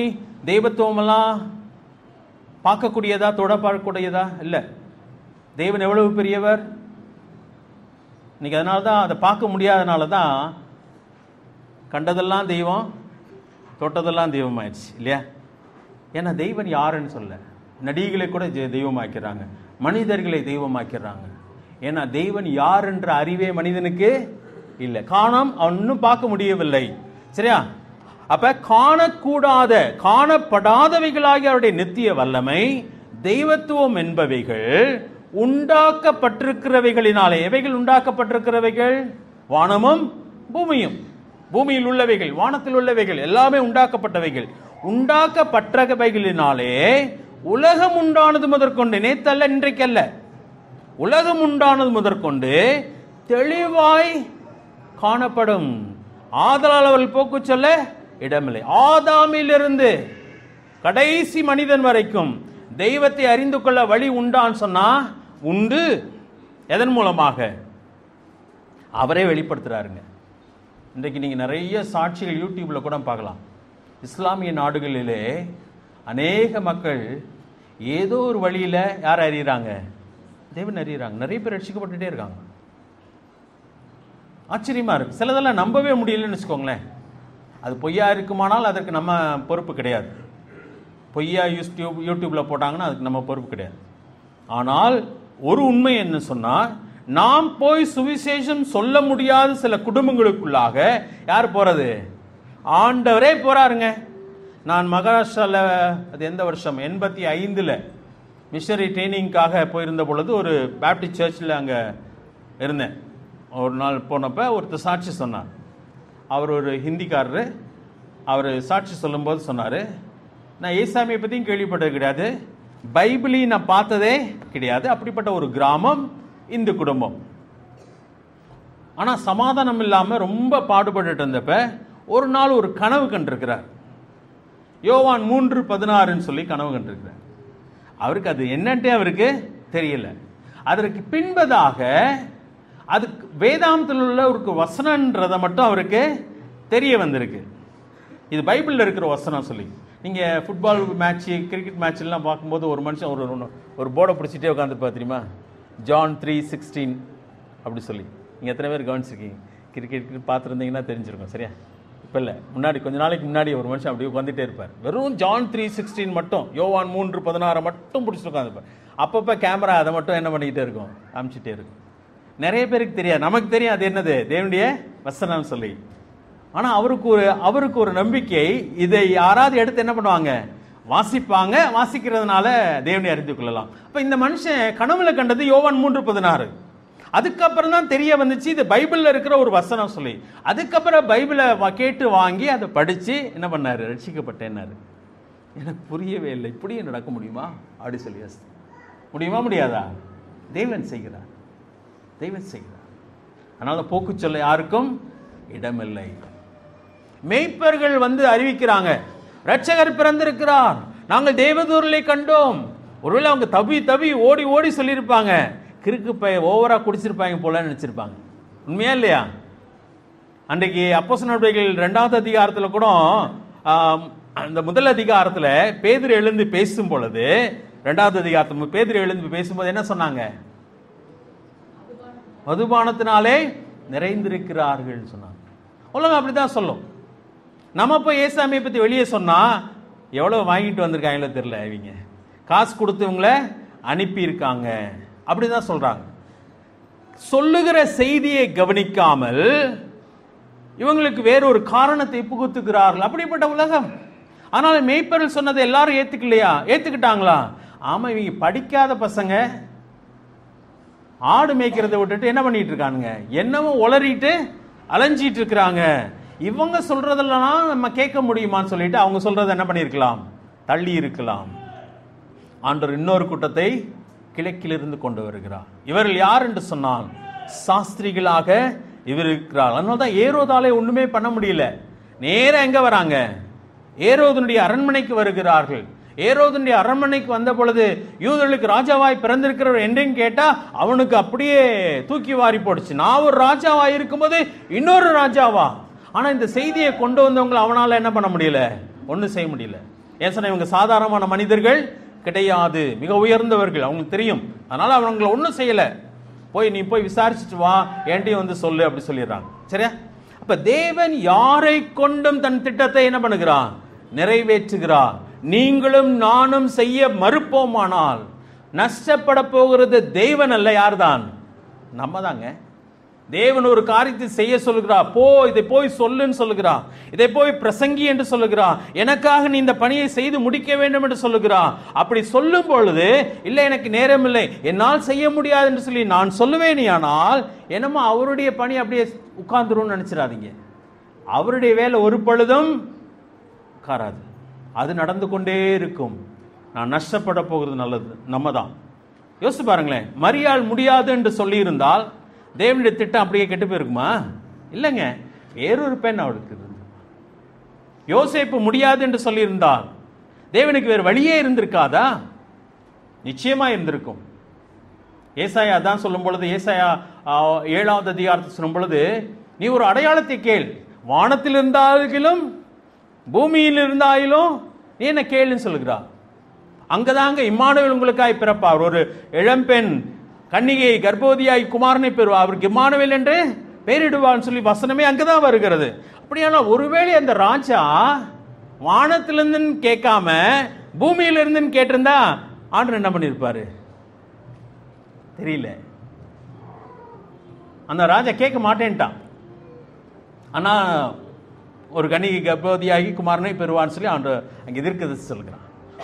தெய்வத்துவம் எல்லாம் பார்க்கக்கூடியதா, தொட பார்க்கக்கூடியதா? இல்ல. தேவன் எவ்வளவு பெரியவர்! இன்னைக்கு அதனால தான் அதை பார்க்க முடியாதனால தான் கண்டதெல்லாம் தெய்வம், தொட்டதெல்லாம் தெய்வம் ஆயிடுச்சு இல்லையா? ஏன்னா தெய்வன் யாருன்னு சொல்ல, நடிகளை கூட தெய்வமாக்கிறாங்க, மனிதர்களை தெய்வமாக்கிறாங்க. ஏன்னா தெய்வன் யார் என்ற அறிவே மனிதனுக்கு இல்லை. காணாம், அவன் இன்னும் பார்க்க முடியவில்லை. சரியா? அப்ப காணக்கூடாத காணப்படாதவைகளாகிய அவருடைய நித்திய வல்லமை, தெய்வத்துவம் என்பவைகள் உண்டாக்கப்பட்டிருக்கிறவைகளினாலே. எவைகள் உண்டாக்கப்பட்டிருக்கிறவைகள்? வானமும் பூமியும். பூமியில் உள்ளவைகள், வானத்தில் உள்ளவைகள் எல்லாமே உண்டாக்கப்பட்டவைகள். உண்டாக்கப்பட்டவைகளினாலே உலகம் உண்டானது முதற்கொண்டு, நேத்தல்ல இன்றைக்கல்ல, உலகம் உண்டானது முதற்கொண்டு தெளிவாய் காணப்படும். ஆதலால் அவர்கள் போக்கு சொல்ல இடமில்லை. ஆதாமிலிருந்து கடைசி மனிதன் வரைக்கும் தெய்வத்தை அறிந்து கொள்ள வழி உண்டான்னு சொன்னா உண்டு. எதன் மூலமாக? அவரே வெளிப்படுத்துறாருங்க. இன்றைக்கு நீங்க நிறைய சாட்சிகள் யூடியூப்ல கூட பார்க்கலாம். இஸ்லாமிய நாடுகளிலே அநேக மக்கள் ஏதோ ஒரு வழியில யார் அறியறாங்க? தேவன் அறியறாங்க. நிறைய பேர் ரட்சிக்கப்பட்டுட்டே இருக்காங்க. ஆச்சரியமா இருக்கு. சிலதெல்லாம் நம்பவே முடியலன்னு வச்சுக்கோங்களேன். அது பொய்யா இருக்குமானால் அதற்கு நம்ம பொறுப்பு கிடையாது. பொய்யா யூடியூப்ல போட்டாங்கன்னா அதுக்கு நம்ம பொறுப்பு கிடையாது. ஆனால் ஒரு உண்மை என்ன சொன்னா, நாம் போய் சுவிசேஷம் சொல்ல முடியாத சில குடும்பங்களுக்குள்ளாக யார் போறது? ஆண்டவரே போறாருங்க. நான் மகாராஷ்டிரால, அது எந்த வருஷம், 85ல் மிஷனரி ட்ரைனிங்காக போயிருந்த பொழுது ஒரு பேப்டிஸ்ட் சர்ச்சில் அங்கே இருந்தேன். ஒரு நாள் போனப்போ ஒருத்தர் சாட்சி சொன்னார். அவர் ஒரு ஹிந்திக்காரரு. அவர் சாட்சி சொல்லும்போது சொன்னார், நான் ஏசாமியை பற்றியும் கேள்விப்பட்டது கிடையாது, பைபிளையும் நான் பார்த்ததே கிடையாது. அப்படிப்பட்ட ஒரு கிராமம், இந்து குடும்பம். ஆனால் சமாதானம் இல்லாமல் ரொம்ப பாடுபட்டு இருந்தப்ப ஒரு நாள் ஒரு கனவு கண்டிருக்கிறார். யோவான் 3:16 சொல்லி கனவு கண்டிருக்கிறார். அவருக்கு அது என்னன்ட்டே அவருக்கு தெரியல. அதற்கு பின்பதாக அதுக்கு வேதாந்தத்தில் உள்ள ஒரு வசனன்றதை மட்டும் அவருக்கு தெரிய வந்திருக்கு. இது பைபிளில் இருக்கிற வசனம் சொல்லி. நீங்கள் ஃபுட்பால் மேட்ச், கிரிக்கெட் மேட்ச்லாம் பார்க்கும்போது ஒரு மனுஷன் ஒரு போர்டை பிடிச்சிட்டே உட்காந்துருப்பா தெரியுமா? ஜான் 3:16 அப்படி சொல்லி. நீங்கள் எத்தனை பேர் கவனிச்சிருக்கீங்க? கிரிக்கெட் பார்த்துருந்தீங்கன்னா தெரிஞ்சிருக்கும். சரியா? இப்போ இல்லை, முன்னாடி கொஞ்ச நாளைக்கு முன்னாடி ஒரு மனுஷன் அப்படி உட்காந்துட்டே இருப்பார். வெறும் ஜான் 3:16 மட்டும், யோவான் 3:16 மட்டும் பிடிச்சிட்டு உட்காந்துருப்பார். அப்பப்போ கேமரா அதை மட்டும் என்ன பண்ணிக்கிட்டே இருக்கும், காமிச்சிட்டே இருக்கும். நிறைய பேருக்கு தெரியாது, நமக்கு தெரியும் அது என்னது தேவனுடைய வசனம் சொல்லி. ஆனால் அவருக்கு ஒரு நம்பிக்கை, இதை யாராவது எடுத்து என்ன பண்ணுவாங்க, வாசிப்பாங்க. வாசிக்கிறதுனால தேவனை அறிந்து கொள்ளலாம். அப்போ இந்த மனுஷன் கனவுல கண்டது யோவான் 3:16. அதுக்கப்புறம் தான் தெரிய வந்துச்சு இது பைபிளில் இருக்கிற ஒரு வசனம் சொல்லி. அதுக்கப்புறம் பைபிளை கேட்டு வாங்கி அதை படித்து என்ன பண்ணார், ரட்சிக்கப்பட்டேன்னாரு. எனக்கு புரியவே இல்லை, இப்படியே நடக்க முடியுமா அப்படி சொல்லி. முடியுமா முடியாதா? தேவன் செய்கிறார், தெய்வம் செய்கிறார். அதனால போக்கு சொல்ல யாருக்கும் இடமில்லை. மேய்ப்பர்கள் வந்து அறிவிக்கிறாங்க, ரட்சகர் பிறந்திருக்கிறார், நாங்கள் தேவதூர்களை கண்டோம். ஒருவேளை அவங்க தவி ஓடி ஓடி சொல்லியிருப்பாங்க. கிறுக்கு பைய ஓவரா குடிச்சிருப்பாங்க போல நினைச்சிருப்பாங்க. உண்மையா இல்லையா? அன்றைக்கு அப்போஸ்தலர் நடவடிக்கைகள் 2வது அதிகாரத்தில் கூட அந்த முதல் அதிகாரத்தில் பேதுரு எழுந்து பேசும் பொழுது, 2வது அதிகாரத்தில் பேதுரு எழுந்து பேசும்போது என்ன சொன்னாங்க? மதுபானத்தினாலே நிறைந்திருக்கிறார்கள் சொன்னாங்க. உலகம் அப்படிதான் சொல்லும். நம்ம போய் ஏசாமியை பற்றி வெளியே சொன்னா எவ்வளோ வாங்கிட்டு வந்திருக்காங்களோ தெரியல, இவங்க காசு கொடுத்தவங்கள அனுப்பியிருக்காங்க அப்படிதான் சொல்றாங்க. சொல்லுகிற செய்தியை கவனிக்காமல் இவங்களுக்கு வேறொரு காரணத்தை புகுத்துகிறார்கள். அப்படிப்பட்ட உலகம். ஆனால் மேய்ப்பர்கள் சொன்னதை எல்லாரும் ஏத்துக்கிட்டாங்களா? ஆமா, இவங்க படிக்காத பசங்க ஆடு மேய்க்கிறத விட்டுட்டு என்ன பண்ணிட்டு இருக்கானுங்க, என்னவோ உளறிட்டு அலைஞ்சிட்டு இருக்கிறாங்க. இவங்க சொல்றதெல்லாம் நம்ம கேட்க முடியுமான்னு சொல்லிட்டு அவங்க சொல்றதை என்ன பண்ணிருக்கலாம், தள்ளி இருக்கலாம். ஆண்டவர் இன்னொரு கூட்டத்தை கிழக்கிலிருந்து கொண்டு வருகிறார். இவர்கள் யார் என்று சொன்னால் சாஸ்திரிகளாக இவர் இருக்கிறார். அதனால்தான் ஏரோதாலே ஒண்ணுமே பண்ண முடியல. நேரா எங்க வராங்க, ஏரோதனுடைய அரண்மனைக்கு வருகிறார்கள். ஏரோதனுடைய அரண்மனைக்கு வந்த பொழுது யூதர்களுக்கு ராஜாவாய் பிறந்திருக்கிறவர் என்றும் கேட்டா அவனுக்கு அப்படியே தூக்கி வாரி போடுச்சு. நான் ஒரு ராஜாவா இருக்கும்போது இன்னொரு ராஜாவா? ஆனா இந்த செய்தியை கொண்டு வந்தவங்க அவனால என்ன பண்ண முடியல, ஒன்னும் செய்ய முடியல. ஏன் சொன்ன, இவங்க சாதாரணமான மனிதர்கள் கிடையாது, மிக உயர்ந்தவர்கள், அவங்களுக்கு தெரியும். அதனால அவங்களை ஒன்றும் செய்யல. நீ போய் விசாரிச்சுட்டு வா, என்கிட்டயும் வந்து சொல்லு அப்படி சொல்லிடுறாங்க. சரியா? அப்ப தேவன் யாரை கொண்டும் தன் திட்டத்தை என்ன பண்ணுகிறான், நிறைவேற்றுகிறார். நீங்களும் நானும் செய்ய மறுப்போமானால் நஷ்டப்பட போகிறது தேவன் அல்ல, யார்தான்? நம்ம தாங்க. தேவன் ஒரு காரியத்தை செய்ய சொல்லுகிறார், போ இதை போய் சொல்லுன்னு சொல்லுகிறார், இதை போய் பிரசங்கி என்று சொல்லுகிறார், எனக்காக நீ இந்த பணியை செய்து முடிக்க வேண்டும் என்று சொல்லுகிறார். அப்படி சொல்லும் பொழுது, இல்லை எனக்கு நேரம் இல்லை, என்னால் செய்ய முடியாது என்று சொல்லி நான் சொல்லுவேனே, ஆனால் என்னமோ அவருடைய பணி அப்படியே உட்கார்ந்துரும் நினைச்சிடாதீங்க. அவருடைய வேலை ஒரு பொழுதும் உட்காராது, அது நடந்து கொண்டே இருக்கும். நான் நஷ்டப்பட போகிறது நல்லது நம்ம தான். யோசிச்சு பாருங்களேன், மரியாள் முடியாது என்று சொல்லி இருந்தால் தேவனுடைய திட்டம் அப்படியே கெட்டு போயிருக்குமா? இல்லைங்க, வேறொரு பெண் அவளுக்கு இருந்து. யோசேப்பு முடியாது என்று சொல்லியிருந்தால் தேவனுக்கு வேறு வழியே இருந்திருக்காதா? நிச்சயமா இருந்திருக்கும். ஏசாயா தான் சொல்லும் பொழுது, ஏசாயா 7வது அதிகாரத்தை சொல்லும் பொழுது, நீ ஒரு அடையாளத்தை கேள், வானத்தில் இருந்தாலும் பூமியில் இருந்தாலும் நீ என்ன கேளுன்னு சொல்லுகிறார். அங்கதாங்க இம்மானுவேல் உங்களுக்காய் பிறப்பார். ஒரு இளம்பெண் கன்னிகை கர்ப்பவதியாய் குமாரனை பெறுவார், அவருக்கு இம்மானுவேல் என்று பெயரிடுவான்னு சொல்லி வசனமே அங்கதான் வருகிறது. அப்படியானால் ஒருவேளை அந்த ராஜா வானத்திலிருந்து கேட்காம பூமியிலிருந்து கேட்டிருந்தா ஆண்டவர் என்ன பண்ணிருப்பாரு தெரியல. அந்த ராஜா கேட்க மாட்டேன்ட்டான். ஆனா ஒரு கன்னிகை கர்ப்பவதியாகி குமாரனை பெறுவான்னு சொல்லி ஆண்டவர் அங்க எதிர்க்கிறது சொல்கிறான்.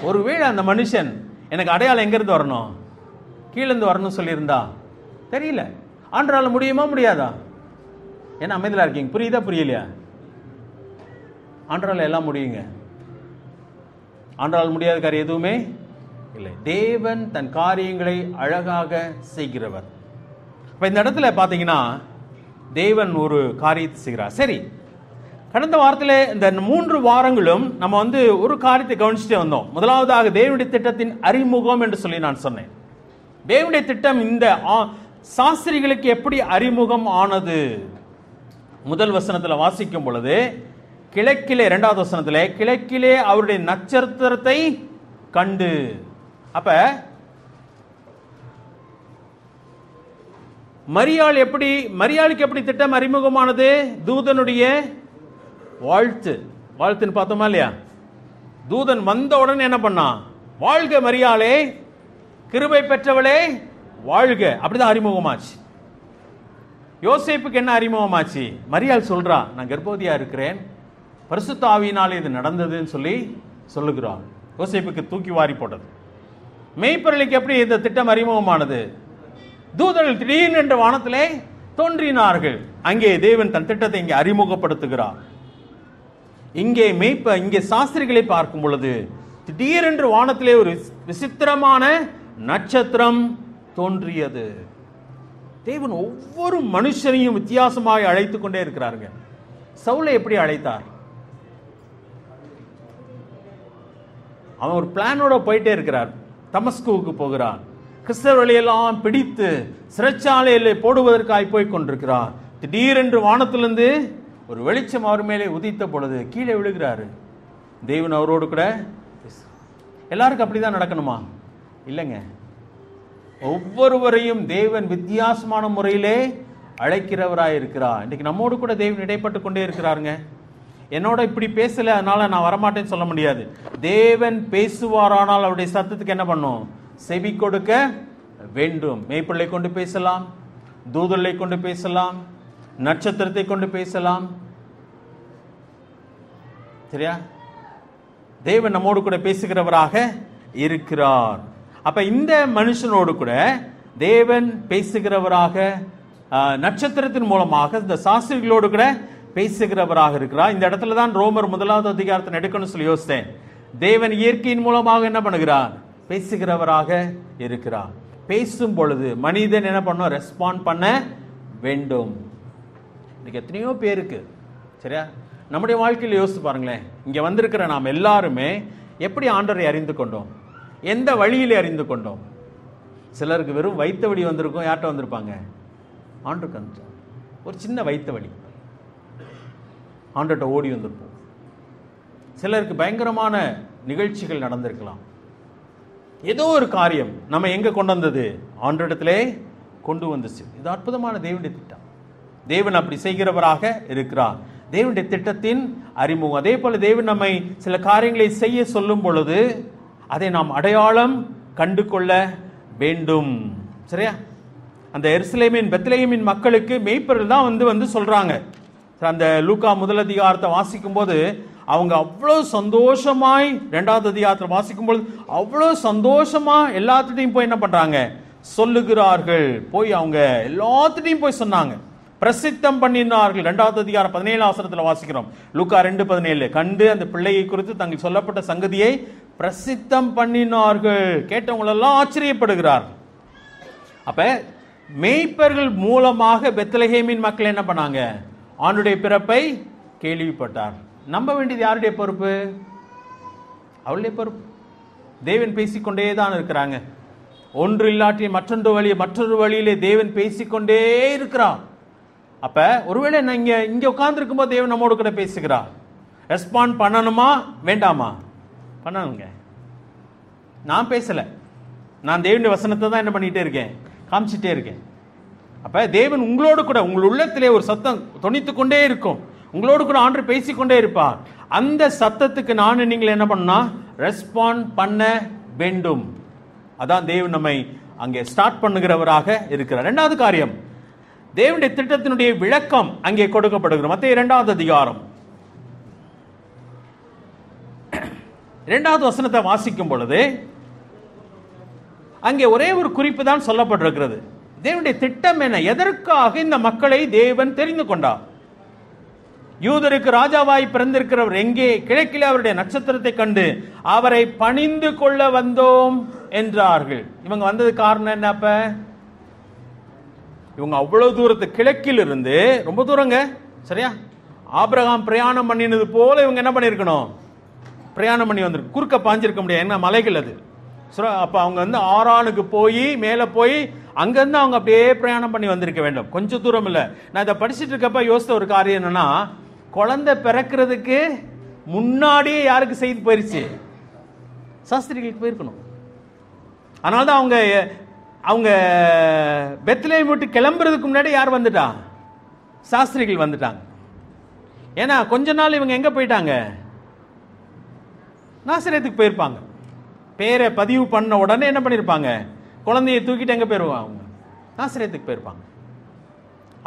ஒருவேளை அந்த மனுஷன் எனக்கு அடையாளம் எங்கிருந்து வரணும், கீழிருந்து வரணும் சொல்லியிருந்தா தெரியல. ஆண்டவரால் முடியுமா முடியாதா? ஏன்னா அமைதியா இருக்கீங்க, புரியுதா புரியலையா? ஆண்டவரால் எல்லாம் முடியுங்க. ஆண்டவரால் முடியாத காரியம் எதுவுமே இல்லை. தேவன் தன் காரியங்களை அழகாக செய்கிறவர். இப்ப இந்த இடத்துல பாத்தீங்கன்னா தேவன் ஒரு காரியத்தை செய்கிறார். சரி, கடந்த வாரத்தில் இந்த 3 வாரங்களும் நம்ம ஒரு காரியத்தை கவனிச்சுட்டே வந்தோம். முதலாவதாக தேவனுடைய திட்டத்தின் அறிமுகம் என்று சொல்லி நான் சொன்னேன். தேவனுடைய திட்டம் இந்த சாஸ்திரிகளுக்கு எப்படி அறிமுகம் ஆனது? முதல் வசனத்தில் வாசிக்கும் பொழுது கிழக்கிலே, 2வது வசனத்திலே, கிழக்கிலே அவருடைய நட்சத்திரத்தை கண்டு. அப்ப மரியாளுக்கு எப்படி திட்டம் அறிமுகமானது? தூதனுடைய வாழ்த்துன்னு பார்த்தோமா இல்லையா? தூதன் வந்த உடனே என்ன பண்ணான்? வாழ்க மரியாளே, கிருபை பெற்றவளே வாழ்க. அப்படிதான் அறிமுகமாச்சு. யோசேப்புக்கு என்ன அறிமுகமாச்சு? மரியாள் சொல்றா, நான் கர்ப்பவதியா இருக்கிறேன், பரிசுத்த ஆவியினாலே இது நடந்ததுன்னு சொல்லி சொல்லுகிறான். யோசேப்புக்கு தூக்கி வாரி போட்டது. மெய்ப்பொருளுக்கு எப்படி இந்த திட்டம் அறிமுகமானது? தூதர்கள் திடீர்னு என்ற வானத்திலே தோன்றினார்கள். அங்கே தேவன் தன் திட்டத்தை இங்கே அறிமுகப்படுத்துகிறார். இங்கே சாஸ்திரிகளை பார்க்கும் பொழுது திடீரென்று வானத்திலே ஒரு விசித்திரமான நட்சத்திரம் தோன்றியது. தேவன் ஒவ்வொரு மனுஷனையும் வித்தியாசமாக அழைத்துக் கொண்டே இருக்கிறாருங்க. சவுலை எப்படி அழைத்தார்? அவன் ஒரு பிளானோட போயிட்டே இருக்கிறார். தமஸ்குவுக்கு போகிறான். கிறிஸ்தவர்களையெல்லாம் பிடித்து சிறைச்சாலையில் போடுவதற்காய் போய் கொண்டிருக்கிறார். திடீரென்று வானத்திலிருந்து ஒரு வெளிச்சம் அவர் மேலே உதித்த பொழுது கீழே விழுகிறாரு. தேவன் அவரோடு கூட. எல்லாருக்கும் அப்படிதான் நடக்கணுமா? இல்லைங்க. ஒவ்வொருவரையும் தேவன் வித்தியாசமான முறையிலே அழைக்கிறவராய் இருக்கிறார். இன்னைக்கு நம்மோடு கூட தேவன் இடைப்பட்டு கொண்டே இருக்கிறாருங்க. என்னோட இப்படி பேசல, அதனால நான் வரமாட்டேன்னு சொல்ல முடியாது. தேவன் பேசுவாரானால் அவருடைய சத்தத்துக்கு என்ன பண்ணும்? செவி கொடுக்க வேண்டும். மெய்ப்பிள்ளை கொண்டு பேசலாம், தூதர்களை கொண்டு பேசலாம், நட்சத்திரத்தை கொண்டு பேசலாம். சரியா? தேவன் நம்மோடு கூட பேசுகிறவராக இருக்கிறார். அப்ப இந்த மனுஷனோடு கூட தேவன் பேசுகிறவராக, நட்சத்திரத்தின் மூலமாக இந்த சாஸ்திரிகளோடு கூட பேசுகிறவராக இருக்கிறார். இந்த இடத்துல தான் ரோமர் 1வது அதிகாரத்தை எடுக்கணும்னு சொல்லி யோசித்தேன். தேவன் இயற்கையின் மூலமாக என்ன பண்ணுகிறார்? பேசுகிறவராக இருக்கிறார். பேசும் பொழுது மனிதன் என்ன பண்ணும்? ரெஸ்பாண்ட் பண்ண வேண்டும். இன்னைக்கு எத்தனையோ பேருக்கு, சரியா, நம்முடைய வாழ்க்கையில் யோசித்து பாருங்களேன். இங்க வந்திருக்கிற நாம் எல்லாருமே எப்படி ஆண்டவரை அறிந்து கொண்டோம்? எந்த வழியிலே அறிந்து கொண்டோம்? சிலருக்கு வெறும் வைத்த வழி வந்திருக்கும். யார்கிட்ட வந்திருப்பாங்க? ஆண்டவருக்கு ஒரு சின்ன வைத்த வழி, ஆண்டவர்கிட்ட ஓடி வந்திருப்போம். சிலருக்கு பயங்கரமான நிகழ்ச்சிகள் நடந்திருக்கலாம். ஏதோ ஒரு காரியம் நம்ம எங்க கொண்டு வந்தது? ஆண்டவரிடத்திலே கொண்டு வந்துச்சு. இது அற்புதமான தேவனுடைய திட்டம். தேவன் அப்படி செய்கிறவராக இருக்கிறார். தேவனுடைய திட்டத்தின் அறிமுகம். அதே போல தேவன் நம்மை சில காரியங்களை செய்ய சொல்லும் பொழுது அதை நாம் அடையாளம் கண்டு கொள்ள வேண்டும். சரியா? அந்த எருசலேமின் பெத்லெகேமின் மக்களுக்கு மேய்ப்பர்கள் தான் வந்து சொல்றாங்க. அந்த லூக்கா முதல் அதிகாரத்தை வாசிக்கும் போது அவங்க அவ்வளோ சந்தோஷமாய், 2வது அதிகாரத்தில் வாசிக்கும் பொழுது அவ்வளோ சந்தோஷமா எல்லாத்துட்டையும் போய் என்ன பண்றாங்க, சொல்லுகிறார்கள். போய் அவங்க எல்லாத்துட்டையும் போய் சொன்னாங்க, பிரசித்தம் பண்ணினார்கள். 2வது அதிகாரம் 17 வசனத்தில் வாசிக்கிறோம். லூக்கா 2:17 கண்டு அந்த பிள்ளையை குறித்து தங்களுக்கு சொல்லப்பட்ட சங்கதியை பிரசித்தம் பண்ணினார்கள். கேட்டவங்களெல்லாம் ஆச்சரியப்படுகிறார்கள். அப்ப மேய்ப்பர்கள் மூலமாக பெத்லெகேமின் மக்கள் என்ன பண்ணாங்க, ஆண்டுடைய பிறப்பை கேள்விப்பட்டார். நம்ப வேண்டியது யாருடைய பொறுப்பு? அவளுடைய பொறுப்பு. தேவன் பேசிக்கொண்டே தான் இருக்கிறாங்க. ஒன்று இல்லாட்டி மற்றொரு வழியிலே தேவன் பேசிக்கொண்டே இருக்கிறார். அப்ப ஒருவேளை நான் இங்க உட்கார்ந்து இருக்கும்போது தேவன் நம்மோடு கூட பேசுகிறார். ரெஸ்பாண்ட் பண்ணணுமா வேண்டாமா? பண்ணணுங்க. நான் பேசல, நான் தேவனுடைய வசனத்தை தான் என்ன பண்ணிட்டே இருக்கேன், காமிச்சிட்டே இருக்கேன். அப்ப தேவன் உங்களோடு கூட, உங்கள் உள்ளத்திலே ஒரு சத்தம் தொனித்து கொண்டே இருக்கும். உங்களோடு கூட ஆண்டு பேசிக்கொண்டே இருப்பார். அந்த சத்தத்துக்கு நான் நீங்கள் என்ன பண்ணா, ரெஸ்பாண்ட் பண்ண வேண்டும். அதான் தேவன் நம்மை அங்கே ஸ்டார்ட் பண்ணுகிறவராக இருக்கிறார். 2வது காரியம், தேவனுடைய திட்டத்தினுடைய விளக்கம் அங்கே கொடுக்கப்படுகிறது. மத்தேயு 2வது அதிகாரம் 2வது வசனத்தை வாசிக்கும் பொழுது அங்கே ஒரே ஒரு குறிப்பு தான் சொல்லப்பட்டிருக்கிறது. தேவனுடைய திட்டம் என்ன, எதற்காக இந்த மக்களை தேவன் தெரிந்து கொண்டார்? யூதருக்கு ராஜாவாய் பிறந்திருக்கிறவர் எங்கே? கிழக்கிலே அவருடைய நட்சத்திரத்தை கண்டு அவரை பணிந்து கொள்ள வந்தோம் என்றார்கள். இவங்க வந்தது காரணம் என்ன? அப்ப இவங்க அவ்வளவு தூரத்து கிழக்கில் இருந்து, ரொம்ப தூரங்க, சரியா? ஆபிரகாம் பிரயாணம் பண்ணினது போல இவங்க என்ன பண்ணிருக்கணும், பிரயாணம் பண்ணி வந்திருக்கு. குறுக்க பாஞ்சிருக்க முடியாது, என்ன மலைகள் அது. அப்ப அவங்க வந்து ஆரானுக்கு போய் மேல போய் அங்கிருந்து அவங்க அப்படியே பிரயாணம் பண்ணி வந்திருக்க வேண்டும். கொஞ்சம் தூரம் இல்ல. நான் இதை படிச்சுட்டு இருக்கப்ப யோசித்த ஒரு காரியம் என்னன்னா, குழந்தை பிறக்கிறதுக்கு முன்னாடியே யாருக்கு செய்தி போயிருச்சு? சாஸ்திரிகளுக்கு போயிருக்கணும். அதனால்தான் அவங்க பெத்லெகேம் விட்டு கிளம்புறதுக்கு முன்னாடி யார் வந்துட்டா? சாஸ்திரிகள் வந்துட்டாங்க. ஏன்னா கொஞ்ச நாள் இவங்க எங்க போயிட்டாங்க, நாசரேத்துக்கு போயிருப்பாங்க. பேரை பதிவு பண்ண உடனே என்ன பண்ணிருப்பாங்க, குழந்தையை தூக்கிட்டு எங்க போயிருவாங்க, நாசரேத்துக்கு போயிருப்பாங்க.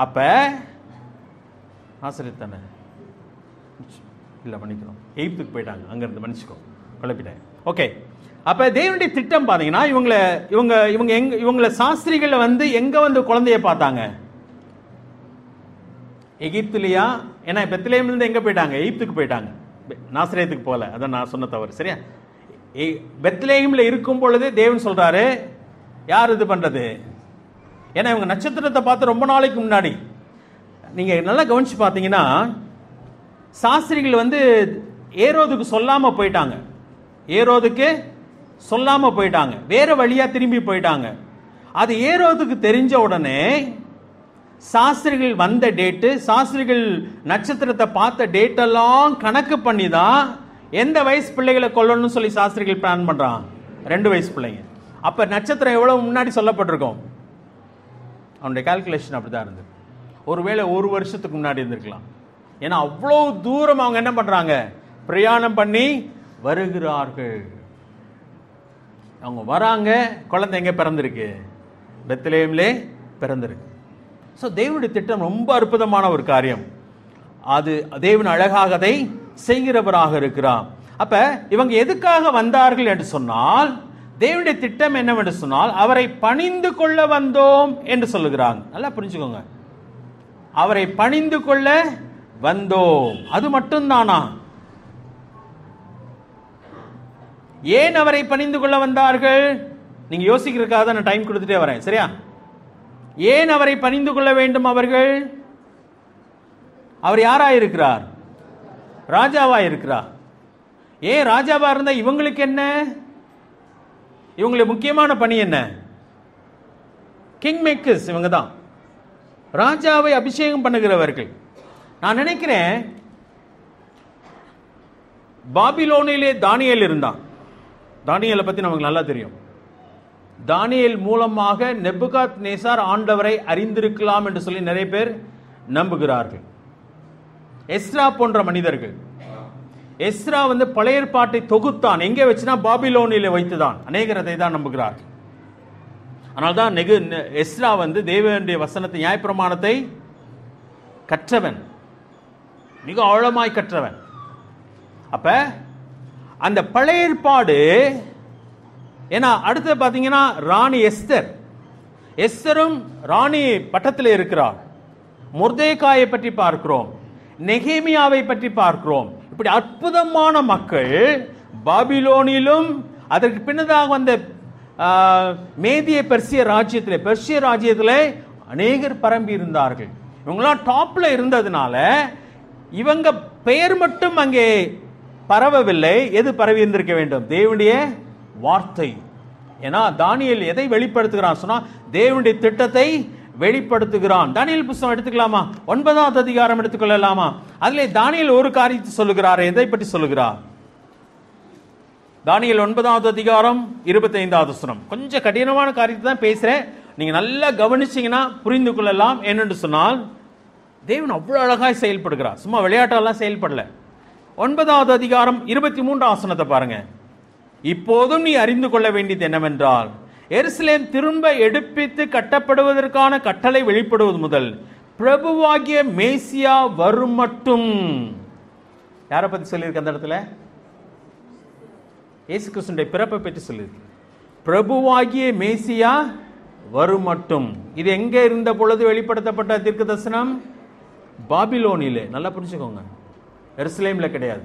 அப்ப நாசரேத் தானே இல்ல, மன்னிக்கணும், எகிப்துக்கு போயிட்டாங்க. அங்க இருந்து மன்னிச்சுக்கோ, குழப்பிட்டேன். ஓகே. அப்ப தேவனுடைய திட்டம் பாத்தீங்கன்னா, இவங்கள சாஸ்திரிகள் வந்து எங்க வந்து குழந்தைய பார்த்தாங்க? எகிப்துலையா? ஏன்னா பெத்லெகேம்ல இருந்து எங்க போயிட்டாங்க, எகிப்துக்கு போயிட்டாங்க, நாசரேத்துக்கு போல. அதான் நான் சொன்ன தவறு. சரியா? பெத்லெகேம்ல இருக்கும் பொழுதே தேவன் சொல்றாரு, யார் இது பண்றது? ஏன்னா இவங்க நட்சத்திரத்தை பார்த்து ரொம்ப நாளைக்கு முன்னாடி. நீங்க நல்லா கவனிச்சு பார்த்தீங்கன்னா, சாஸ்திரிகள் வந்து ஏரோதுக்கு சொல்லாம போயிட்டாங்க. ஏரோதுக்கு சொல்லாம போயிட்டாங்க, வேற வழியா திரும்பி போயிட்டாங்க. அது ஏரோதுக்கு தெரிஞ்ச உடனே சாஸ்திரிகள் வந்த டேட்டு, சாஸ்திரிகள் நட்சத்திரத்தை பார்த்த டேட் எல்லாம் கணக்கு பண்ணி தான் எந்த வயசு பிள்ளைகளை கொல்லணும்னு சொல்லி சாஸ்திரிகள் பிளான் பண்றான். 2 வயசு பிள்ளைங்க. அப்ப நட்சத்திரம் எவ்வளவு முன்னாடி சொல்லப்பட்டிருக்கும்? அவனுடைய கால்குலேஷன் அப்படிதான் இருந்தது. ஒருவேளை 1 வருஷத்துக்கு முன்னாடி இருந்திருக்கலாம். ஏன்னா அவ்வளவு தூரம் அவங்க என்ன பண்றாங்க, பிரயாணம் பண்ணி வருகிறார்கள். அவங்க வராங்க, குழந்தை எங்க பிறந்திருக்கு? பெத்லெகேம்லே பிறந்திருக்கு. ஸோ தேவனுடைய திட்டம் ரொம்ப அற்புதமான ஒரு காரியம். அது தேவன் அழகாக அதை செய்கிறவராக இருக்கிறார். அப்ப இவங்க எதுக்காக வந்தார்கள் என்று சொன்னால், தேவனுடைய திட்டம் என்னவென்று சொன்னால், அவரை பணிந்து கொள்ள வந்தோம் என்று சொல்லுகிறாங்க. நல்லா புரிஞ்சுக்கோங்க, அவரை பணிந்து கொள்ள வந்தோம். அது மட்டும்தானா? ஏன் அவரை பணிந்து கொள்ள வந்தார்கள்? நீங்க யோசிக்கிறதுக்காக தான் நான் டைம் கொடுத்துட்டே வரேன். சரியா? ஏன் அவரை பணிந்து கொள்ள வேண்டும் அவர்கள்? அவர் யாரா இருக்கிறார்? ராஜாவா இருக்கிறார். ஏன் ராஜாவா இருந்தா இவங்களுக்கு என்ன? இவங்களுக்கு முக்கியமான பணி என்ன? கிங் மேக்கர்ஸ் இவங்க தான், ராஜாவை அபிஷேகம் பண்ணுகிறவர்கள். நான் நினைக்கிறேன் பாபிலோனிலே தானியேல் இருந்தான். தானியேலை பத்தி நமக்கு நல்லா தெரியும். தானியேல் மூலமாக நெபுகாத்நேசார் ஆண்டவரை அறிந்திருக்கலாம் என்று சொல்லி நிறைய பேர் நம்புகிறார்கள். எஸ்ரா போன்ற மனிதர்கள். எஸ்ரா பழைய ஏற்பாட்டை தொகுத்தான். எங்கே வச்சுனா பாபிலோனிலே வைத்துதான். அநேகர் அதை தான் நம்புகிறார்கள். அதனால்தான் எஸ்ரா தேவனுடைய வசனத்தை, நியாயப்பிரமாணத்தை கற்றவன், மிக ஆழமாய் கற்றவன். அப்ப அந்த பழைய ஏற்பாடு, ஏன்னா அடுத்து பாத்தீங்கன்னா ராணி எஸ்தரும் ராணி பட்டத்தில் இருக்கிறார். மொர்தெகாயை பற்றி பார்க்கிறோம், நெகேமியாவை பற்றி பார்க்கிறோம். இப்படி அற்புதமான மக்கள் பாபிலோனிலும் அதற்கு பின்னதாக வந்த மேதிய பெர்சிய ராஜ்யத்திலே அநேகர் பரம்பி இருந்தார்கள். இவங்களாம் டாப்ல இருந்ததுனால இவங்க பெயர் மட்டும் அங்கே பரவவில்லை. எது பரவி இருந்திருக்க வேண்டும்? தேவனுடைய வார்த்தை. ஏன்னா தானியேல் எதை வெளிப்படுத்துகிறான் சொன்னா, தேவனுடைய திட்டத்தை வெளிப்படுத்துகிறான். தானியேல் புத்தகம் எடுத்துக்கலாமா? 9வது அதிகாரம் எடுத்துக்கொள்ளலாமா? அதிலே தானியேல் ஒரு காரியத்தை சொல்லுகிறார். எதை பற்றி சொல்லுகிறார்? தானியேல் 9வது அதிகாரம் 25வது வசனம். கொஞ்சம் கடினமான காரியத்தை தான் பேசுறேன், நீங்க நல்லா கவனிச்சீங்கன்னா புரிந்து கொள்ளலாம். என்னென்று சொன்னால், தேவன் அவ்வளவு அழகாய் செயல்படுகிறார், சும்மா விளையாட்டெல்லாம் செயல்படல. 9வது அதிகாரம் 23வது வசனத்தை பாருங்க. இப்போதும் நீ அறிந்து கொள்ள வேண்டியது என்னவென்றால், எருசலேம் திரும்ப எடுப்பித்து கட்டப்படுவதற்கான கட்டளை வெளிப்படுவது முதல் பிரபுவாகிய மேசியா வரும் மட்டும். யாரை பத்தி சொல்லியிருக்கு அந்த இடத்துல? இயேசு கிறிஸ்துவின் பிறப்பை பற்றி சொல்லியிருக்கு. பிரபுவாகிய மேசியா வரும் மட்டும். இது எங்க இருந்த பொழுது வெளிப்படுத்தப்பட்ட தீர்க்க தரிசனம்? பாபிலோனிலே. நல்லா புரிஞ்சுக்கோங்க, எருசலேம்ல கிடையாது.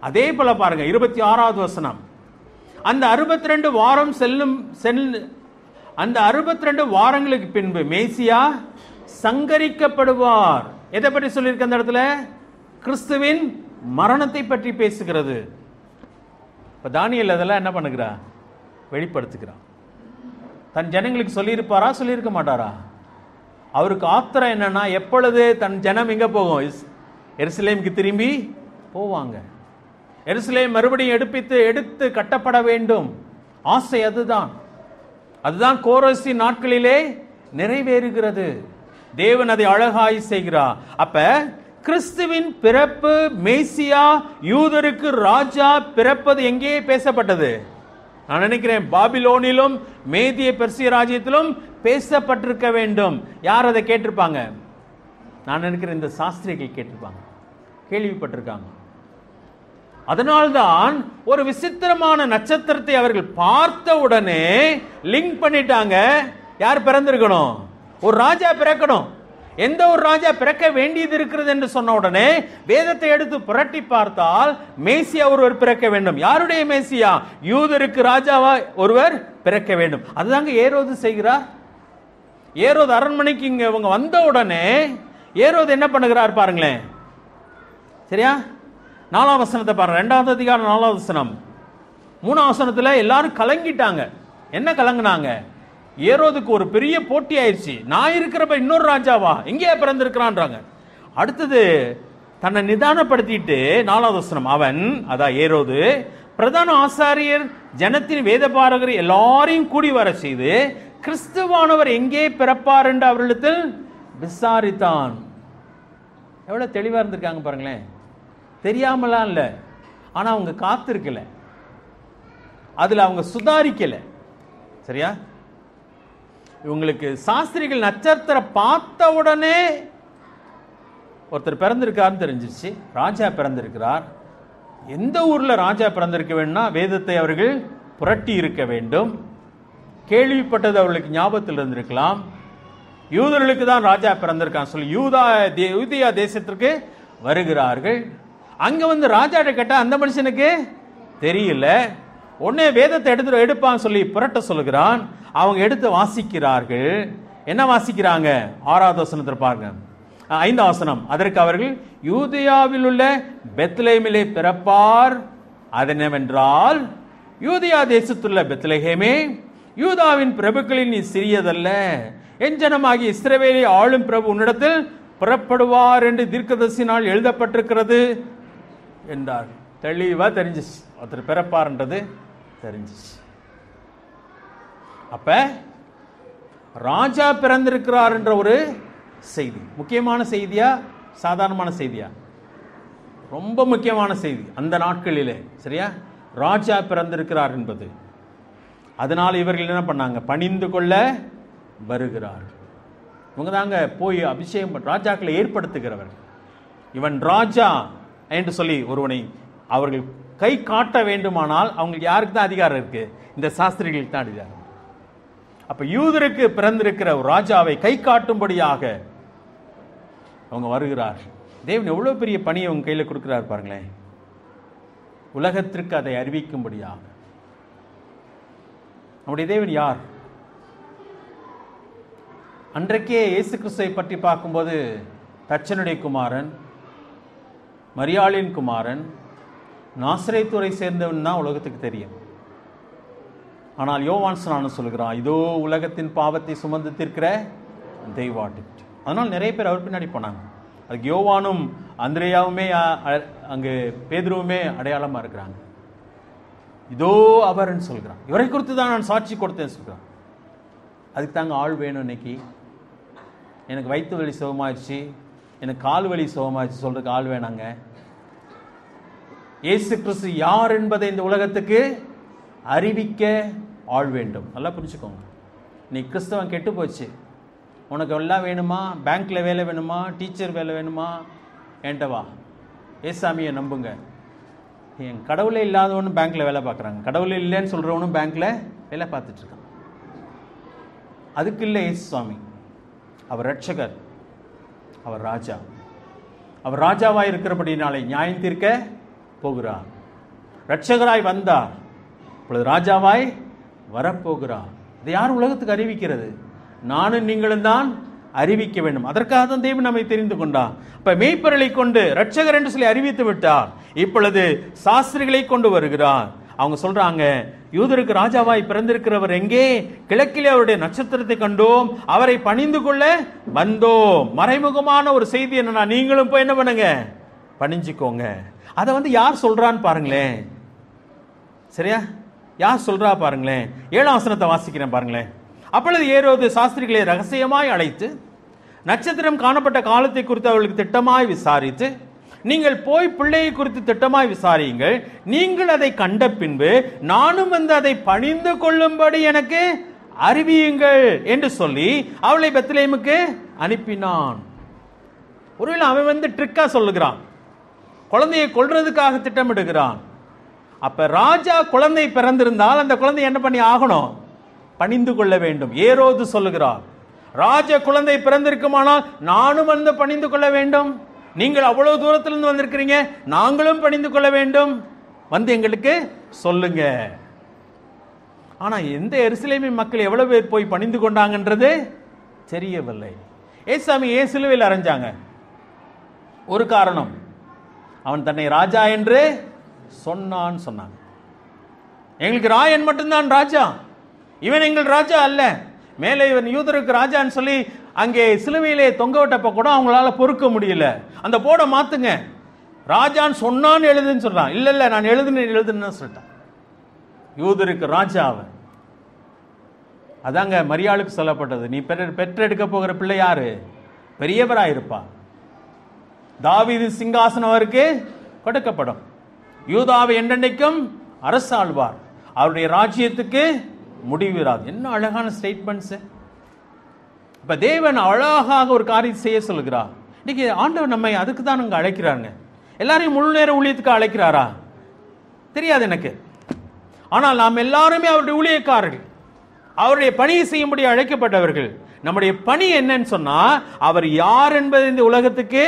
அதே போல பாருங்க 26வது வசனம். அந்த 62 வாரம் அந்த 62 வாரங்களுக்கு பின்பு மேசியா சங்கரிக்கப்படுவார். எதை பற்றி சொல்லியிருக்க அந்த இடத்துல? கிறிஸ்துவின் மரணத்தை பற்றி பேசுகிறது. இப்ப தானியேல் அதெல்லாம் என்ன பண்ணுகிறா? வெளிப்படுத்துகிறார். தன் ஜனங்களுக்கு சொல்லியிருப்பாரா? சொல்லியிருக்க மாட்டாரா? அவருக்கு ஆத்திரம் என்னன்னா, எப்பொழுது தன் ஜனம் எங்க போகும்? எருசலேமுக்கு திரும்பி போவாங்க. எருசலேம் மறுபடியும் எடுத்து கட்டப்பட வேண்டும். ஆசை அதுதான் கோரேசின் நாட்களிலே நிறைவேறுகிறது. தேவன் அதை அழகாய் செய்கிறார். அப்ப கிறிஸ்துவின் பிறப்பு, மேசியா, யூதருக்கு ராஜா பிறப்பது எங்கே பேசப்பட்டது? நான் நினைக்கிறேன் பாபிலோனிலும் மேதிய பெர்சிய ராஜ்யத்திலும் பேசப்பட்டிருக்க வேண்டும். யார் அதை கேட்டிருப்பாங்க? நான் நினைக்கிறேன் இந்த சாஸ்திரிகள் கேட்டிருப்பாங்க, கேள்விப்பட்டிருக்காங்க. அதனால்தான் ஒரு விசித்திரமான நட்சத்திரத்தை அவர்கள் பார்த்த உடனே லிங்க் பண்ணிட்டாங்க. யார் பிறந்திருக்கணும்? ஒரு ராஜா பிறக்கணும். எந்த ஒரு ராஜா பிறக்க வேண்டியது இருக்கிறது என்று சொன்ன உடனே வேதத்தை எடுத்து புரட்டி பார்த்தால் மேசியா ஒருவர் பிறக்க வேண்டும். யாருடைய மேசியா? யூதருக்கு ராஜாவா ஒருவர் பிறக்க வேண்டும். அதுதாங்க ஏரோது செய்கிறார். ஏரோது அரண்மனைக்கு இங்க இவங்க வந்த உடனே ஏரோது என்ன பண்ணுகிறார் பாருங்களேன். சரியா? 4வது வசனத்தை பாருங்க. 2வது அதிகாரம் 4வது வசனம். 3வது வசனத்துல எல்லாரும் கலங்கிட்டாங்க. என்ன கலங்கினாங்க? ஏரோதுக்கு ஒரு பெரிய போட்டி ஆயிடுச்சு. நான் இருக்கிறப்ப இன்னொரு ராஜாவா எங்கே பிறந்திருக்கிறான்றாங்க. அடுத்தது தன்னை நிதானப்படுத்திட்டு 4வது வசனம், அவன், அதான் ஏரோது, பிரதான ஆசாரியர், ஜனத்தின் வேத பாரகர் எல்லாரையும் கூடி வர செய்து கிறிஸ்துவானவர் எங்கே பிறப்பார் என்று அவர்களிடத்தில் விசாரித்தான். எவ்வளவு தெளிவா இருந்திருக்காங்க பாருங்களேன். தெரியாமலாம் இல்ல, ஆனா அவங்க காத்திருக்கல, அதுல அவங்க சுதாரிக்கல. சரியா? இவங்களுக்கு சாஸ்திரிகள் நட்சத்திரம் பார்த்த உடனே ஒருத்தர் பிறந்திருக்காருன்னு தெரிஞ்சிருச்சு. ராஜா பிறந்திருக்கிறார். எந்த ஊர்ல ராஜா பிறந்திருக்க வேண்டும்னா வேதத்தை அவர்கள் புரட்டி இருக்க வேண்டும். கேள்விப்பட்டது அவர்களுக்கு ஞாபகத்தில் இருந்திருக்கலாம். யூதர்களுக்கு தான் ராஜா பிறந்திருக்கான் சொல்லி யூதியா தேசத்திற்கு வருகிறார்கள். அங்க ராஜாட்ட கேட்டா அந்த மனுஷனுக்கு தெரியல. உடனே வேதத்தை எடுப்பான்னு சொல்லி புரட்ட சொல்லுகிறான். அவங்க எடுத்து வாசிக்கிறார்கள். என்ன வாசிக்கிறாங்க? 6வது வசனத்தில் பாருங்க. 5வது வசனம். அதற்கு அவர்கள், யூதியாவில் உள்ள பெத்லெஹேமிலே பிறப்பார். அது என்னவென்றால், யூதியா தேசத்துள்ள பெத்லெஹேமே, யூதாவின் பிரபுக்களில் நீ சிறியதல்ல, என் ஜனமாகிய இஸ்ரவேலை ஆளும் பிரபு உன்னிடத்தில் புறப்படுவார் என்று தீர்க்கதரிசியினால் எழுதப்பட்டிருக்கிறது என்றார். தெளிவா தெரிஞ்சிச்சு, ஒருத்தர் பிறப்பார்ன்றது தெரிஞ்சிச்சு. அப்ப ராஜா பிறந்திருக்கிறார் என்ற ஒரு செய்தி முக்கியமான செய்தியா சாதாரணமான செய்தியா? ரொம்ப முக்கியமான செய்தி அந்த நாட்களிலே. சரியா? ராஜா பிறந்திருக்கிறார் என்பது. அதனால் இவர்கள் என்ன பண்ணாங்க? பணிந்து கொள்ள வருகிறார். இவங்க தாங்க போய் அபிஷேகம் ராஜாக்களை ஏற்படுத்துகிறவர்கள். இவன் ராஜா என்று சொல்லி ஒருவனை அவர்கள் கை காட்ட வேண்டுமானால் அவங்களுக்கு யாருக்கு தான் அதிகாரம் இருக்கு? இந்த சாஸ்திரிகளுக்கு தான் அதிகாரம். அப்ப யூதருக்கு பிறந்திருக்கிற ஒரு ராஜாவை கை காட்டும்படியாக அவங்க வருகிறார். தேவன் எவ்வளவு பெரிய பணியை அவங்க கையில் கொடுக்கிறார் பாருங்களேன். உலகத்திற்கு அதை அறிவிக்கும்படியாக. நம்முடைய தேவன் யார்? அன்றைக்கே இயேசு கிறிஸ்துவை பற்றி பார்க்கும்போது தச்சனுடைய குமாரன், மரியாளின் குமாரன், நாசரேத்தூரை சேர்ந்தவன் தான் உலகத்துக்கு தெரியும். ஆனால் யோவான் ஸ்நானன் சொல்கிறான், இதோ உலகத்தின் பாவத்தை சுமந்து தீர்க்கிற தெய்வாட்டு. அதனால் நிறைய பேர் அவர் பின்னாடி போனாங்க. அதுக்கு யோவானும் அந்திரேயாவுமே அங்கு பேதுருவுமே அடையாளமாக இருக்கிறாங்க. இதோ அவர்ன்னு சொல்கிறான். இவரை குறித்து தான் நான் சாட்சி கொடுத்தேன்னு சொல்கிறான். அதுக்கு தாங்க ஆள் வேணும். இன்னைக்கு எனக்கு வயிற்று வலி சுகமாயிடுச்சு, எனக்கு கால் வலி சுகமாயிடுச்சு சொல்றதுக்கு ஆள் வேணாங்க. இயேசு கிறிஸ்து யார் என்பதை இந்த உலகத்துக்கு அறிவிக்க ஆள் வேண்டும். நல்லா புரிஞ்சுக்கோங்க. நீ கிறிஸ்தவன் கெட்டு போச்சு, உனக்கு எல்லாம் வேணுமா? பேங்க்ல வேலை வேணுமா? டீச்சர் வேலை வேணுமா? என்கிட்ட வா, ஏசாமியை நம்புங்க. என் கடவுளே இல்லாதவனும் பேங்க்ல வேலை பார்க்குறாங்க, கடவுளே இல்லைன்னு சொல்றவனும் பேங்க்ல வேலை பார்த்துட்டு இருக்கான். அதுக்கு இல்லை இயேசு சுவாமி. அவர் ரட்சகர், அவர் ராஜா. அவர் ராஜாவாய் இருக்கிறபடினாலே நியாயம் தீர்க்க போகிறார். ரட்சகராய் வந்தார், இப்பொழுது ராஜாவாய் வரப்போகிறார். இதை யார் உலகத்துக்கு அறிவிக்கிறது? நானும் நீங்களும் தான் அறிவிக்க வேண்டும். அதற்காக தான் தேவன் நம்மை தெரிந்து கொண்டார். இப்ப மேய்ப்பர்களை கொண்டு ரட்சகர் என்று சொல்லி அறிவித்து விட்டார். இப்பொழுது சாஸ்திரிகளை கொண்டு வருகிறார். அவங்க சொல்றாங்க, யூதருக்கு ராஜாவாய் பிறந்திருக்கிறவர் எங்கே? கிழக்கிலே அவருடைய நட்சத்திரத்தை கண்டோம், அவரை பணிந்து கொள்ள வந்தோம். மறைமுகமான ஒரு செய்தி என்னன்னா, நீங்களும் போய் என்ன பண்ணுங்க? பணிஞ்சுக்கோங்க. அதை யார் சொல்றான்னு பாருங்களேன். சரியா? யார் சொல்றா பாருங்களேன். 7ஆம் வசனத்தை வாசிக்கிறேன் பாருங்களேன். அப்பொழுது ஏரோது சாஸ்திரிகளை ரகசியமாய் அழைத்து நட்சத்திரம் காணப்பட்ட காலத்தை குறித்து அவர்களுக்கு திட்டமாய் விசாரித்து, நீங்கள் போய் பிள்ளையை குறித்து திட்டமாய் விசாரியுங்கள், நீங்கள் அதை கண்ட பின்பு நானும் அதை பணிந்து கொள்ளும்படி எனக்கு அறிவியுங்கள் என்று சொல்லி அவளை பெத்லகேமுக்கு அனுப்பினான். ஒருவேளை அவன் ட்ரிக்கா சொல்லுகிறான், குழந்தையை கொல்றதுக்காக திட்டமிடுகிறான். அப்ப ராஜா குழந்தை பிறந்திருந்தால் அந்த குழந்தை என்ன பண்ணி ஆகணும்? பணிந்து கொள்ள வேண்டும். ஏரோது சொல்லுகிறார், ராஜ குழந்தை பிறந்திருக்குமானால் நானும் பணிந்து கொள்ள வேண்டும். நீங்கள் அவ்வளவு தூரத்திலிருந்து வந்திருக்கிறீங்க, நாங்களும் பணிந்து கொள்ள வேண்டும், எங்களுக்கு சொல்லுங்க. ஆனா எந்த எருசலேமின் மக்கள் எவ்வளவு பேர் போய் பணிந்து கொண்டாங்கன்றது தெரியவில்லை. ஏசாமி ஏன் சிலுவையில் அறைஞ்சாங்க? ஒரு காரணம், அவன் தன்னை ராஜா என்று சொன்னாங்க. எங்களுக்கு ராயன் மட்டும்தான் ராஜா, இவன் எங்கள் ராஜா அல்ல. மேலே இவன் யூதருக்கு ராஜான்னு சொல்லி அங்கே சிலுவையிலே தொங்க விட்டப்ப கூட அவங்களால பொறுக்க முடியல. அந்த போர்டை மாத்துங்க, ராஜான்னு சொன்னான்னு எழுதுன்னு சொல்றான். இல்ல நான் எழுதுன்னு சொல்லிட்டான். யூதருக்கு ராஜா அவன். அதாங்க மரியாளுக்கு சொல்லப்பட்டது, நீ பெற்றெடுக்க போகிற பிள்ளை யாரு? பெரியவராயிருப்பா. தாவீது சிங்காசனம் அவருக்கு கொடுக்கப்படும். யூதாவை என்றென்றைக்கும் அரசாழ்வார், அவருடைய ராஜ்யத்துக்கு முடிவிராது. என்ன அழகான ஸ்டேட்மெண்ட்ஸ். இப்ப தேவன் அழகாக ஒரு காரியம் செய்ய சொல்லுகிறார். இன்னைக்கு ஆண்டவர் நம்மை அதுக்கு தான் அங்க அழைக்கிறாங்க. எல்லாரையும் முழு நேர ஊழியத்துக்கு அழைக்கிறாரா தெரியாது எனக்கு. ஆனால் நாம் எல்லாருமே அவருடைய ஊழியக்காரர்கள், அவருடைய பணியை செய்யும்படி அழைக்கப்பட்டவர்கள். நம்முடைய பணி என்னன்னு சொன்னா, அவர் யார் என்பதை இந்த உலகத்துக்கு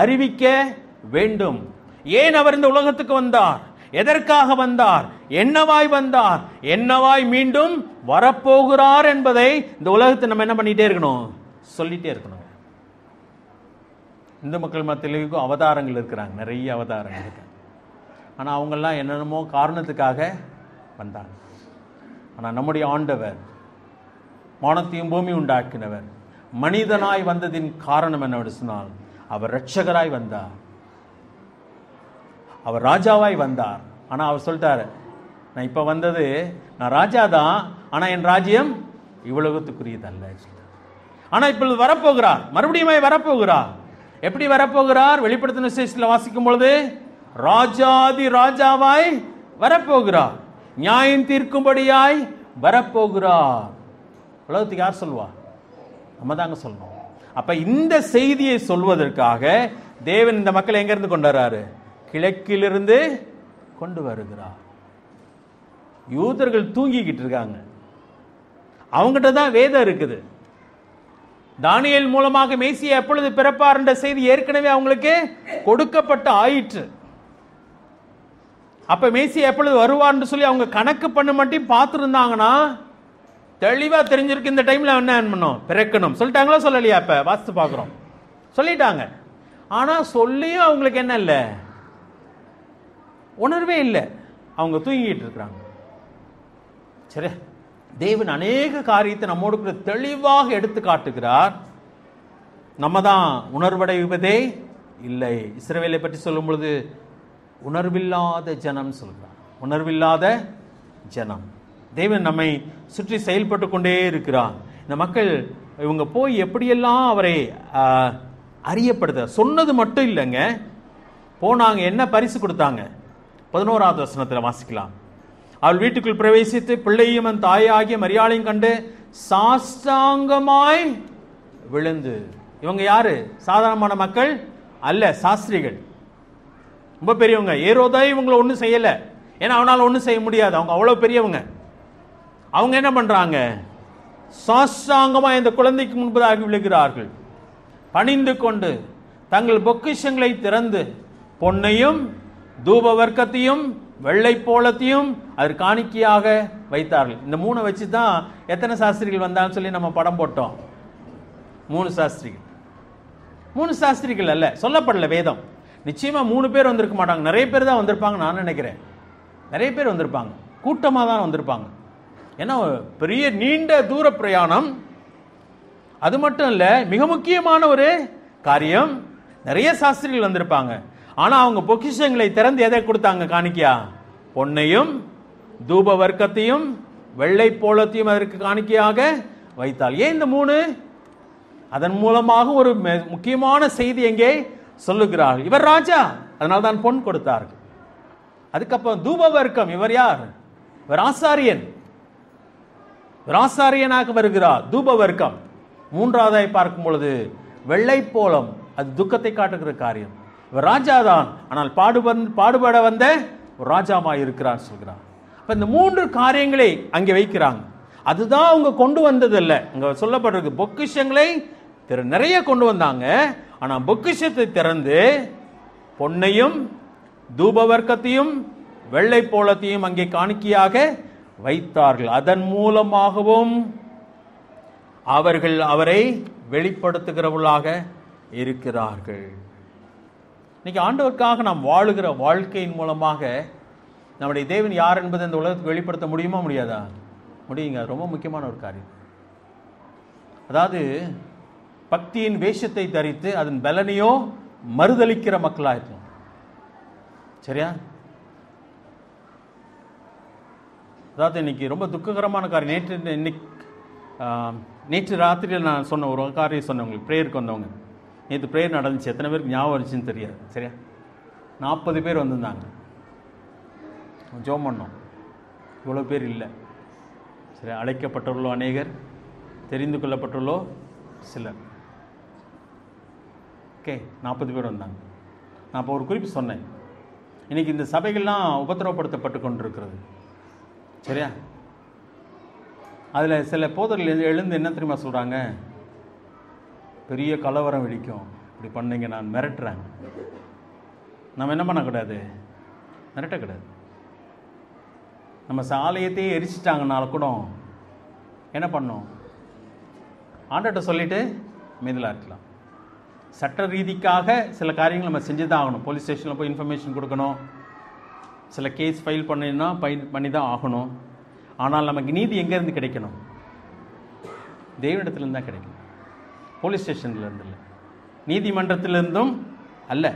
அறிவிக்க வேண்டும். ஏன் அவர் இந்த உலகத்துக்கு வந்தார், எதற்காக வந்தார், என்னவாய் வந்தார், என்னவாய் மீண்டும் வரப்போகிறார் என்பதை இந்த உலகத்தை நம்ம என்ன பண்ணிட்டே இருக்கணும்? சொல்லிட்டே இருக்கணும். இந்து மக்கள் மத்தியிலும் அவதாரங்கள் இருக்கிறாங்க, நிறைய அவதாரங்கள் இருக்கு. ஆனால் அவங்கெல்லாம் என்னென்னமோ காரணத்துக்காக வந்தாங்க. ஆனால் நம்முடைய ஆண்டவர் வானத்தையும் பூமி உண்டாக்கினவர் மனிதனாய் வந்ததின் காரணம் என்னவென்று சொன்னால், அவர் இரட்சகராய் வந்தார், அவர் ராஜாவாய் வந்தார். ஆனால் அவர் சொல்லிட்டாரு, நான் இப்போ வந்தது நான் ராஜா தான், ஆனால் என் ராஜ்யம் இவ்வுலகத்துக்குரியது அல்ல. ஆனால் இப்பொழுது வரப்போகிறார், மறுபடியும் வரப்போகிறார். எப்படி வரப்போகிறார்? வெளிப்படுத்தின விசேஷத்தில் வாசிக்கும் பொழுது ராஜாதி ராஜாவாய் வரப்போகிறார், நியாயம் தீர்க்கும்படியாய் வரப்போகிறார். உலகத்துக்கு யார் சொல்வா? நம்ம தாங்க சொல்லணும். அப்ப இந்த செய்தியை சொல்வதற்காக தேவன் இந்த மக்களை எங்க இருந்து கொண்டு வர்றாரு? கிழக்கிலிருந்து கொண்டு வருகிறார். யூதர்கள் தூங்கிக்கிட்டு இருக்காங்க, அவங்ககிட்ட தான் வேதம் இருக்குது. தானியேல் மூலமாக மேசியா எப்பொழுது பிறப்பார் என்ற செய்தி ஏற்கனவே அவங்களுக்கு கொடுக்கப்பட்ட ஆயிற்று. அப்ப மேசியா எப்பொழுது வருவார் என்று சொல்லி அவங்க கணக்கு பண்ண மட்டும் பார்த்துருந்தாங்கன்னா தெளிவா தெரிஞ்சிருக்கு இந்த டைம்ல என்ன பண்ணணும், பிறக்கணும். சொல்லிட்டாங்களா சொல்லலையா? இப்ப வாசித்து பார்க்கிறோம், சொல்லிட்டாங்க. ஆனா சொல்லியும் அவங்களுக்கு என்ன இல்லை, உணர்வே இல்லை, அவங்க தூங்கிட்டு இருக்கிறாங்க. சரி, தேவன் அநேக காரியத்தை நம்மோடு கூட தெளிவாக எடுத்து காட்டுகிறார். நம்ம தான் உணர்வடைவதே இல்லை. இஸ்ரவேலை பற்றி சொல்லும் பொழுது உணர்வில்லாத ஜனம் சொல்கிறார், உணர்வில்லாத ஜனம். தேவன் நம்மை சுற்றி செயல்பட்டு கொண்டே இருக்கிறார். இந்த மக்கள் இவங்க போய் எப்படியெல்லாம் அவரை அறியப்படுத்த சொன்னது மட்டும் இல்லைங்க, போனாங்க. என்ன பரிசு கொடுத்தாங்க? 11வது வசனத்தில் வாசிக்கலாம். அவள் வீட்டுக்குள் பிரவேசித்து பிள்ளையும் அந்த தாயாகிய மரியாளையும் கண்டு சாஷ்டாங்கமாய் விழுந்து. இவங்க யாரு? சாதாரணமான மக்கள் அல்ல, சாஸ்திரிகள், ரொம்ப பெரியவங்க. ஏரோதா இவங்களை ஒன்றும் செய்யல, ஏன்னா அவனால் ஒன்றும் செய்ய முடியாது, அவங்க அவ்வளவு பெரியவங்க. அவங்க என்ன பண்றாங்க? சாஷ்டாங்கமாய் இந்த குழந்தைக்கு முன்பதாக விழுகிறார்கள். பணிந்து கொண்டு தங்கள் பொக்கிஷங்களை திறந்து பொன்னையும் தூப வர்க்கத்தையும் வெள்ளை போலத்தையும் அதற்கு காணிக்கையாக வைத்தார்கள். இந்த 3 வச்சு தான் எத்தனை சாஸ்திரிகள் வந்தான்னு சொல்லி நம்ம படம் போட்டோம். 3 சாஸ்திரிகள். 3 சாஸ்திரிகள் அல்ல, சொல்லப்படல வேதம். நிச்சயமா 3 பேர் வந்திருக்க மாட்டாங்க, நிறைய பேர் தான் வந்திருப்பாங்க. நான் நினைக்கிறேன் நிறைய பேர் வந்திருப்பாங்க, கூட்டமாக தான் வந்திருப்பாங்க. ஏன்னா பெரிய நீண்ட தூர பிரயாணம். அது மட்டும் இல்ல, மிக முக்கியமான ஒரு காரியம். நிறைய சாஸ்திரிகள் வந்திருப்பாங்க. ஆனா அவங்க பொக்கிஷங்களை திறந்து எதை கொடுத்தாங்க காணிக்கையா? பொன்னையும் தூப வர்க்கத்தையும் வெள்ளை போலத்தையும் அதற்கு காணிக்கையாக வைத்தால். ஏன் இந்த 3? அதன் மூலமாக ஒரு முக்கியமான செய்தி எங்கே சொல்லுகிறார்கள். இவர் ராஜா, அதனால தான் பொன் கொடுத்தார்கள். அதுக்கப்புறம் தூப வர்க்கம், இவர் யார்? இவர் ஆசாரியன், ஆசாரியனாக வருகிறார். தூப வர்க்கம். 3வதாய் பார்க்கும் பொழுது வெள்ளை போலம், அது துக்கத்தை காட்டுகிற காரியம். இவர் ராஜாதான், ஆனால் பாடுபட வந்த ஒரு ராஜாவாக இருக்கிறார் சொல்கிறார். அப்ப இந்த 3 காரியங்களை அங்கே வைக்கிறாங்க. அதுதான் அவங்க கொண்டு வந்தது அல்ல, அங்க சொல்லப்படுறது பொக்கிஷங்களை நிறைய கொண்டு வந்தாங்க. ஆனா பொக்கிஷத்தை திறந்து பொன்னையும் தூப வர்க்கத்தையும் வெள்ளை போலத்தையும் அங்கே காணிக்கையாக வைத்தார்கள். அதன் மூலமாகவும் அவர்கள் அவரை வெளிப்படுத்துகிறவர்களாக இருக்கிறார்கள். இன்னைக்கு ஆண்டவருக்காக நாம் வாழுகிற வாழ்க்கையின் மூலமாக நம்முடைய தேவன் யார் என்பதை இந்த உலகத்துக்கு வெளிப்படுத்த முடியுமா முடியாதா? முடியுங்க. ரொம்ப முக்கியமான ஒரு காரியம். அதாவது பக்தியின் வேஷத்தை தரித்து அதன் பலனையோ மறுதளிக்கிற மக்களாக இருக்கும். சரியா? அதாவது இன்னைக்கு ரொம்ப துக்ககரமான காரியம். நேற்று ராத்திரியில் நான் சொன்ன ஒரு காரியம் சொன்னேன் உங்களுக்கு. ப்ரேயருக்கு வந்தவங்க, நேற்று ப்ரேயர் நடந்துச்சு, எத்தனை பேருக்கு ஞாபகம் இருந்துச்சுன்னு தெரியாது. சரியா? 40 பேர் வந்திருந்தாங்க. ஜெபம் பண்ணோம். இவ்வளோ பேர் இல்லை. சரி, அழைக்கப்பட்டுள்ளோ அநேகர், தெரிந்து கொள்ளப்பட்டுள்ளோ சிலர். ஓகே, 40 பேர் வந்தாங்க. நான் இப்போ ஒரு குறிப்பு சொன்னேன். இன்னைக்கு இந்த சபைகள்லாம் உபத்திரவப்படுத்தப்பட்டு கொண்டிருக்கிறது. சரியா? அதில் சில போதர்கள் எழுந்து என்ன தெரியுமா சொல்கிறாங்க? பெரிய கலவரம் வெடிக்கும், இப்படி பண்ணீங்க, நான் மிரட்டுறேன். நம்ம என்ன பண்ணக்கூடாது? மிரட்டக்கூடாது. நம்ம ஆலயத்தையே எரிச்சிட்டாங்கனால கூட என்ன பண்ணோம்? ஆண்டர்கிட்ட சொல்லிட்டு மீதலாக இருக்கலாம். சட்ட ரீதிக்காக சில காரியங்கள் நம்ம செஞ்சு தான் ஆகணும். போலீஸ் ஸ்டேஷனில் போய் இன்ஃபர்மேஷன் கொடுக்கணும், சில கேஸ் ஃபைல் பண்ணி தான் ஆகணும். ஆனால் நமக்கு நீதி எங்கேருந்து கிடைக்கணும்? தேவனிடத்துலேருந்து தான் கிடைக்கணும். போலீஸ் ஸ்டேஷன்லேருந்து இல்லை, நீதிமன்றத்திலிருந்தும் அல்ல.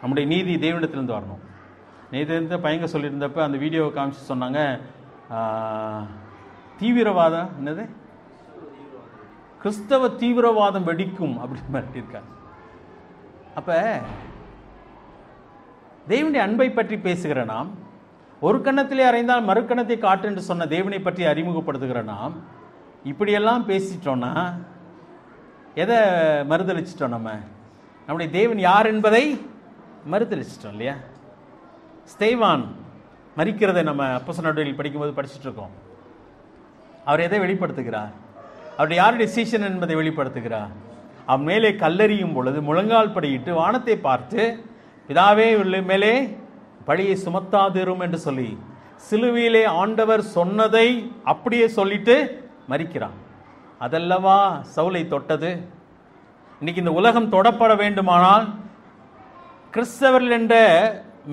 நம்முடைய நீதி தேவனிடத்திலிருந்து வரணும். நேற்று பையங்க சொல்லியிருந்தப்ப அந்த வீடியோவை காமிச்சு சொன்னாங்க, தீவிரவாதம் என்னது, கிறிஸ்தவ தீவிரவாதம் வெடிக்கும் அப்படின்னு மிரட்டியிருக்காங்க. அப்ப தேவனுடைய அன்பை பற்றி பேசுகிற நாம், ஒரு கன்னத்திலே அறைந்தால் மறு கன்னத்தை காட்டு என்று சொன்ன தேவனை பற்றி அறிமுகப்படுத்துகிற நாம் இப்படியெல்லாம் பேசிட்டோம்னா எதை மறுதளிச்சிட்டோம்? நம்முடைய தேவன் யார் என்பதை மறுதளிச்சிட்டோம் இல்லையா? ஸ்தேவான் மரிக்கிறதை நம்ம அப்போஸ்தலர் நடவடிக்கைகள் படிக்கும்போது படிச்சுட்டு இருக்கோம். அவர் எதை வெளிப்படுத்துகிறார்? அவருடைய யாருடைய சீஷன் என்பதை வெளிப்படுத்துகிறார். அவன் மேலே கல்லெறியும் பொழுது முழங்கால் படியிட்டு வானத்தை பார்த்து, பிதாவே உள்ள மேலே பழியை சுமத்தாதிரும் என்று சொல்லி சிலுவையிலே ஆண்டவர் சொன்னதை அப்படியே சொல்லிட்டு மரிக்கிறான். அதல்லவா சவுலை தொட்டது. இன்னைக்கு இந்த உலகம் தொடப்பட வேண்டுமானால் கிறிஸ்தவர்கள் என்ற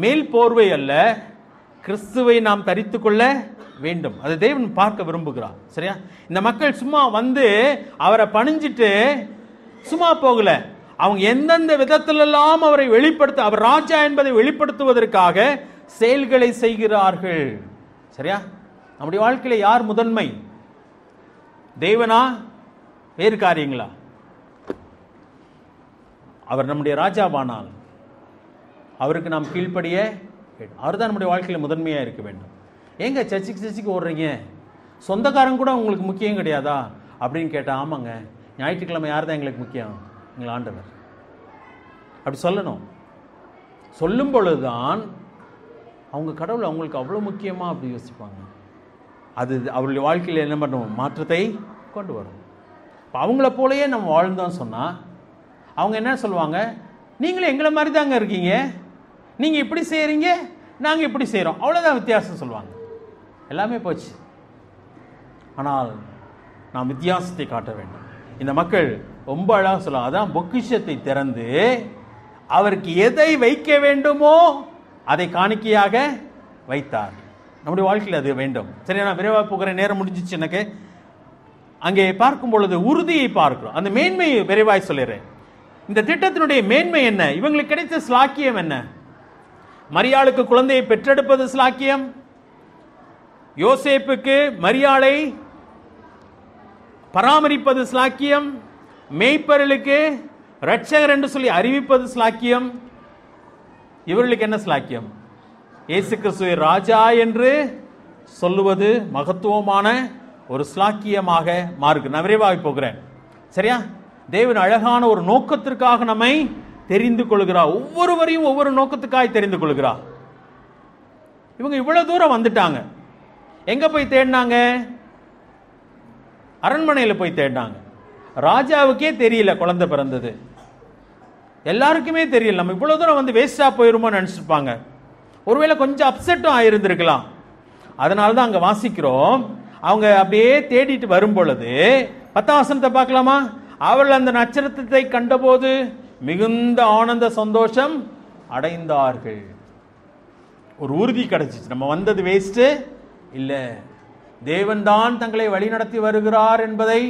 மேல் போர்வை அல்ல, கிறிஸ்துவை நாம் தரித்து கொள்ள வேண்டும். அதை தேவன் பார்க்க விரும்புகிறார். சரியா? இந்த மக்கள் சும்மா வந்து அவரை பணிஞ்சிட்டு சும்மா போகல. அவங்க எந்தெந்த விதத்திலெல்லாம் அவரை வெளிப்படுத்த, அவர் ராஜா என்பதை வெளிப்படுத்துவதற்காக செயல்களை செய்கிறார்கள். சரியா? நம்முடைய வாழ்க்கையில யார் முதன்மை? தேவனா வேறு காரியங்களா? அவர் நம்முடைய ராஜாவானால் அவருக்கு நாம் கீழ்ப்படிய, அவர் தான் நம்முடைய வாழ்க்கையில் முதன்மையாக இருக்க வேண்டும். ஏங்க சர்ச்சுக்கு ஓடுறீங்க, சொந்தக்காரங்க கூட உங்களுக்கு முக்கியம் கிடையாதா அப்படின்னு கேட்டால், ஆமாங்க ஞாயிற்றுக்கிழமை யார் தான் எங்களுக்கு முக்கியம்? எங்கள் ஆண்டவர். அப்படி சொல்லணும். சொல்லும் பொழுதுதான் அவங்க கடவுள் அவங்களுக்கு அவ்வளோ முக்கியமா அப்படி யோசிப்பாங்க. அது அவருடைய வாழ்க்கையில் என்ன பண்ணுவோம்? மாற்றத்தை கொண்டு வரும். இப்போ அவங்கள போலயே நம்ம வாழ்ந்தோம் சொன்னால் அவங்க என்ன சொல்லுவாங்க? நீங்களும் எங்களை மாதிரி தாங்க இருக்கீங்க, நீங்கள் இப்படி செய்கிறீங்க, நாங்கள் இப்படி செய்கிறோம், அவ்வளோதான் வித்தியாசம் சொல்லுவாங்க. எல்லாமே போச்சு. ஆனால் நாம் வித்தியாசத்தை காட்ட வேண்டும். இந்த மக்கள் ரொம்ப அழகாக சொல்லுவாங்க. அதான் பொக்கிஷத்தை திறந்து அவருக்கு எதை வைக்க வேண்டுமோ அதை காணிக்கையாக வைத்தார். நம்முடைய வாழ்க்கையில் அது வேண்டும். சரி, நான் விரைவாக போகிற நேரம் முடிஞ்சிச்சு எனக்கு. அங்கே பார்க்கும் பொழுது உறுதியை பார்க்கிறோம். அந்த மேன்மையை விரைவாய் சொல்லிடுறேன். இந்த திட்டத்தினுடைய மேன்மை என்ன? இவங்களுக்கு கிடைத்த ஸ்லாக்கியம் என்ன? மரியாளுக்கு குழந்தையை பெற்றெடுப்பது ஸ்லாக்கியம், யோசேப்புக்கு மரியாளை பராமரிப்பது ஸ்லாக்கியம், மேய்ப்பர்களுக்கு இரட்சகர் என்று சொல்லி அறிவிப்பது ஸ்லாக்கியம். இவர்களுக்கு என்ன ஸ்லாக்கியம்? இயேசு கிறிஸ்துவை ராஜா என்று சொல்லுவது மகத்துவமான ஒரு ஸ்லாக்கியமாக மாறுக்கு. நான் விரைவாக போகிறேன். சரியா? தேவன் அழகான ஒரு நோக்கத்திற்காக நம்மை தெரிந்து கொள்கிறார். ஒவ்வொருவரையும் ஒவ்வொரு நோக்கத்துக்காக தெரிந்து கொள்கிறார். இவங்க இவ்வளவு தூரம் வந்துட்டாங்க. எங்க போய் தேடினாங்க? அரண்மனையில் போய் தேடினாங்க. ராஜாவுக்கே தெரியல குழந்தை பிறந்தது. எல்லாருக்குமே தெரியல. நம்ம இவ்வளவு தூரம் வந்து வேஸ்டா போயிருமோ நினைச்சிருப்பாங்க. ஒருவேளை கொஞ்சம் அப்செட்டும் ஆயிருந்திருக்கலாம். அதனால தான் அங்க வாசிக்கிறோம், அவங்க அப்படியே தேடிட்டு வரும் பொழுது 10ஆம் வசனத்தை பார்க்கலாமா? அவர்கள் அந்த நட்சத்திரத்தை கண்டபோது மிகுந்த ஆனந்த சந்தோஷம் அடைந்தார்கள். ஒரு உறுதி கிடைச்சிச்சு, நம்ம வந்தது வேஸ்ட் இல்ல, தேவன் தான் தங்களை வழிநடத்தி வருகிறார் என்பதை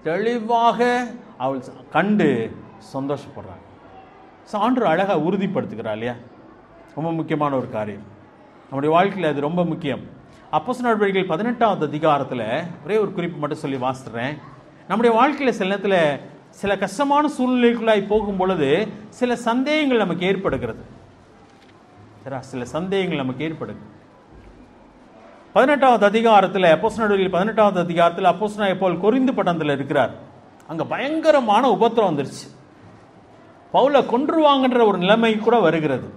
தெளிவாக அவள் கண்டு சந்தோஷப்படுறாங்க. சான்று அழகா உறுதிப்படுத்துகிறார் இல்லையா? ரொம்ப முக்கியமான ஒரு காரியம் நம்முடைய வாழ்க்கையில், அது ரொம்ப முக்கியம். அப்போஸ்தலர் நடவடிக்கைகள் 18வது அதிகாரத்தில் ஒரே ஒரு குறிப்பு மட்டும் சொல்லி வாசிக்கிறேன். நம்முடைய வாழ்க்கையில் சில நேரத்தில் சில கஷ்டமான சூழ்நிலைக்குள்ளாய் போகும் பொழுது சில சந்தேகங்கள் நமக்கு ஏற்படுகிறது. சில சந்தேகங்கள் நமக்கு ஏற்படுது. 18வது அதிகாரத்தில் அப்போஸ்தலர் நடவடிக்கைகள் 18வது அதிகாரத்தில் அப்போஸ்தலனாகிய பவுல் கொரிந்து பட்டணத்தில் இருக்கிறார். அங்கே பயங்கரமான உபத்திரம் வந்துருச்சு. பவுலை கொன்றுவாங்கன்ற ஒரு நிலைமை கூட வருகிறது.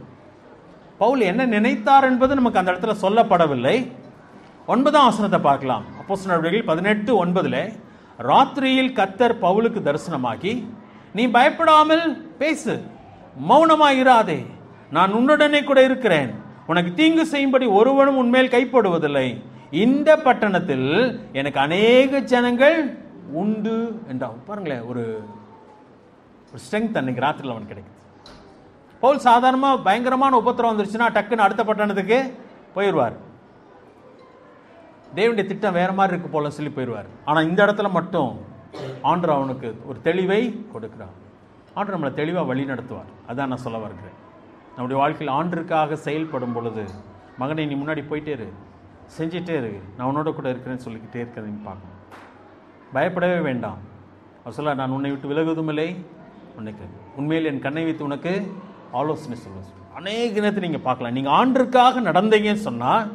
பவுல் என்ன நினைத்தார் என்பது நமக்கு அந்த இடத்துல சொல்லப்படவில்லை. 9ஆம் வசனத்தை பார்க்கலாம். அப்போஸ்தலர் நடவடிக்கைகள் 18:9 ராத்திரியில் கர்த்தர் பவுலுக்கு தரிசனமாகி, நீ பயப்படாமல் பேசு, மௌனமாயிராதே, நான் உன்னுடனே கூட இருக்கிறேன், உனக்கு தீங்கு செய்யும்படி ஒருவனும் உன்மேல் கைப்படுவதில்லை, இந்த பட்டணத்தில் எனக்கு அநேக ஜனங்கள் உண்டு என்றான். பாருங்களேன், ஒரு ஸ்ட்ரெங்க் அன்னைக்கு ராத்திரியில் அவனுக்கு கிடைக்குது. பவுல் சாதாரணமாக பயங்கரமான உபத்திரம் வந்துருச்சுன்னா டக்குன்னு அடுத்த பட்டணத்துக்கு போயிடுவார். தேவனுடைய திட்டம் வேற மாதிரி இருக்கு போல சொல்லி போயிடுவார். ஆனால் இந்த இடத்துல மட்டும் ஆண்டவர் அவனுக்கு ஒரு தெளிவை கொடுக்கிறார். ஆண்டவர் நம்மளை தெளிவாக வழி நடத்துவார். அதான் நான் சொல்ல வருகிறேன். நம்முடைய வாழ்க்கையில் ஆண்டருக்காக செயல்படும் பொழுது, மகனை நீ முன்னாடி போயிட்டே இரு, செஞ்சிட்டே இரு, நான் உன்னோட கூட இருக்கிறேன்னு சொல்லிக்கிட்டே இருக்கிறதையும் பார்க்கணும். பயப்படவே வேண்டாம். அவர் சொல்ல, நான் உன்னை விட்டு விலகுவதும் இல்லை, உனக்கு உண்மையில் என் கண்ணை வைத்து உனக்கு ஆலோசனை சொல்லுவேன். அநேக நேரத்தை நீங்கள் பார்க்கலாம். நீங்கள் ஆண்டருக்காக நடந்தீங்கன்னு சொன்னால்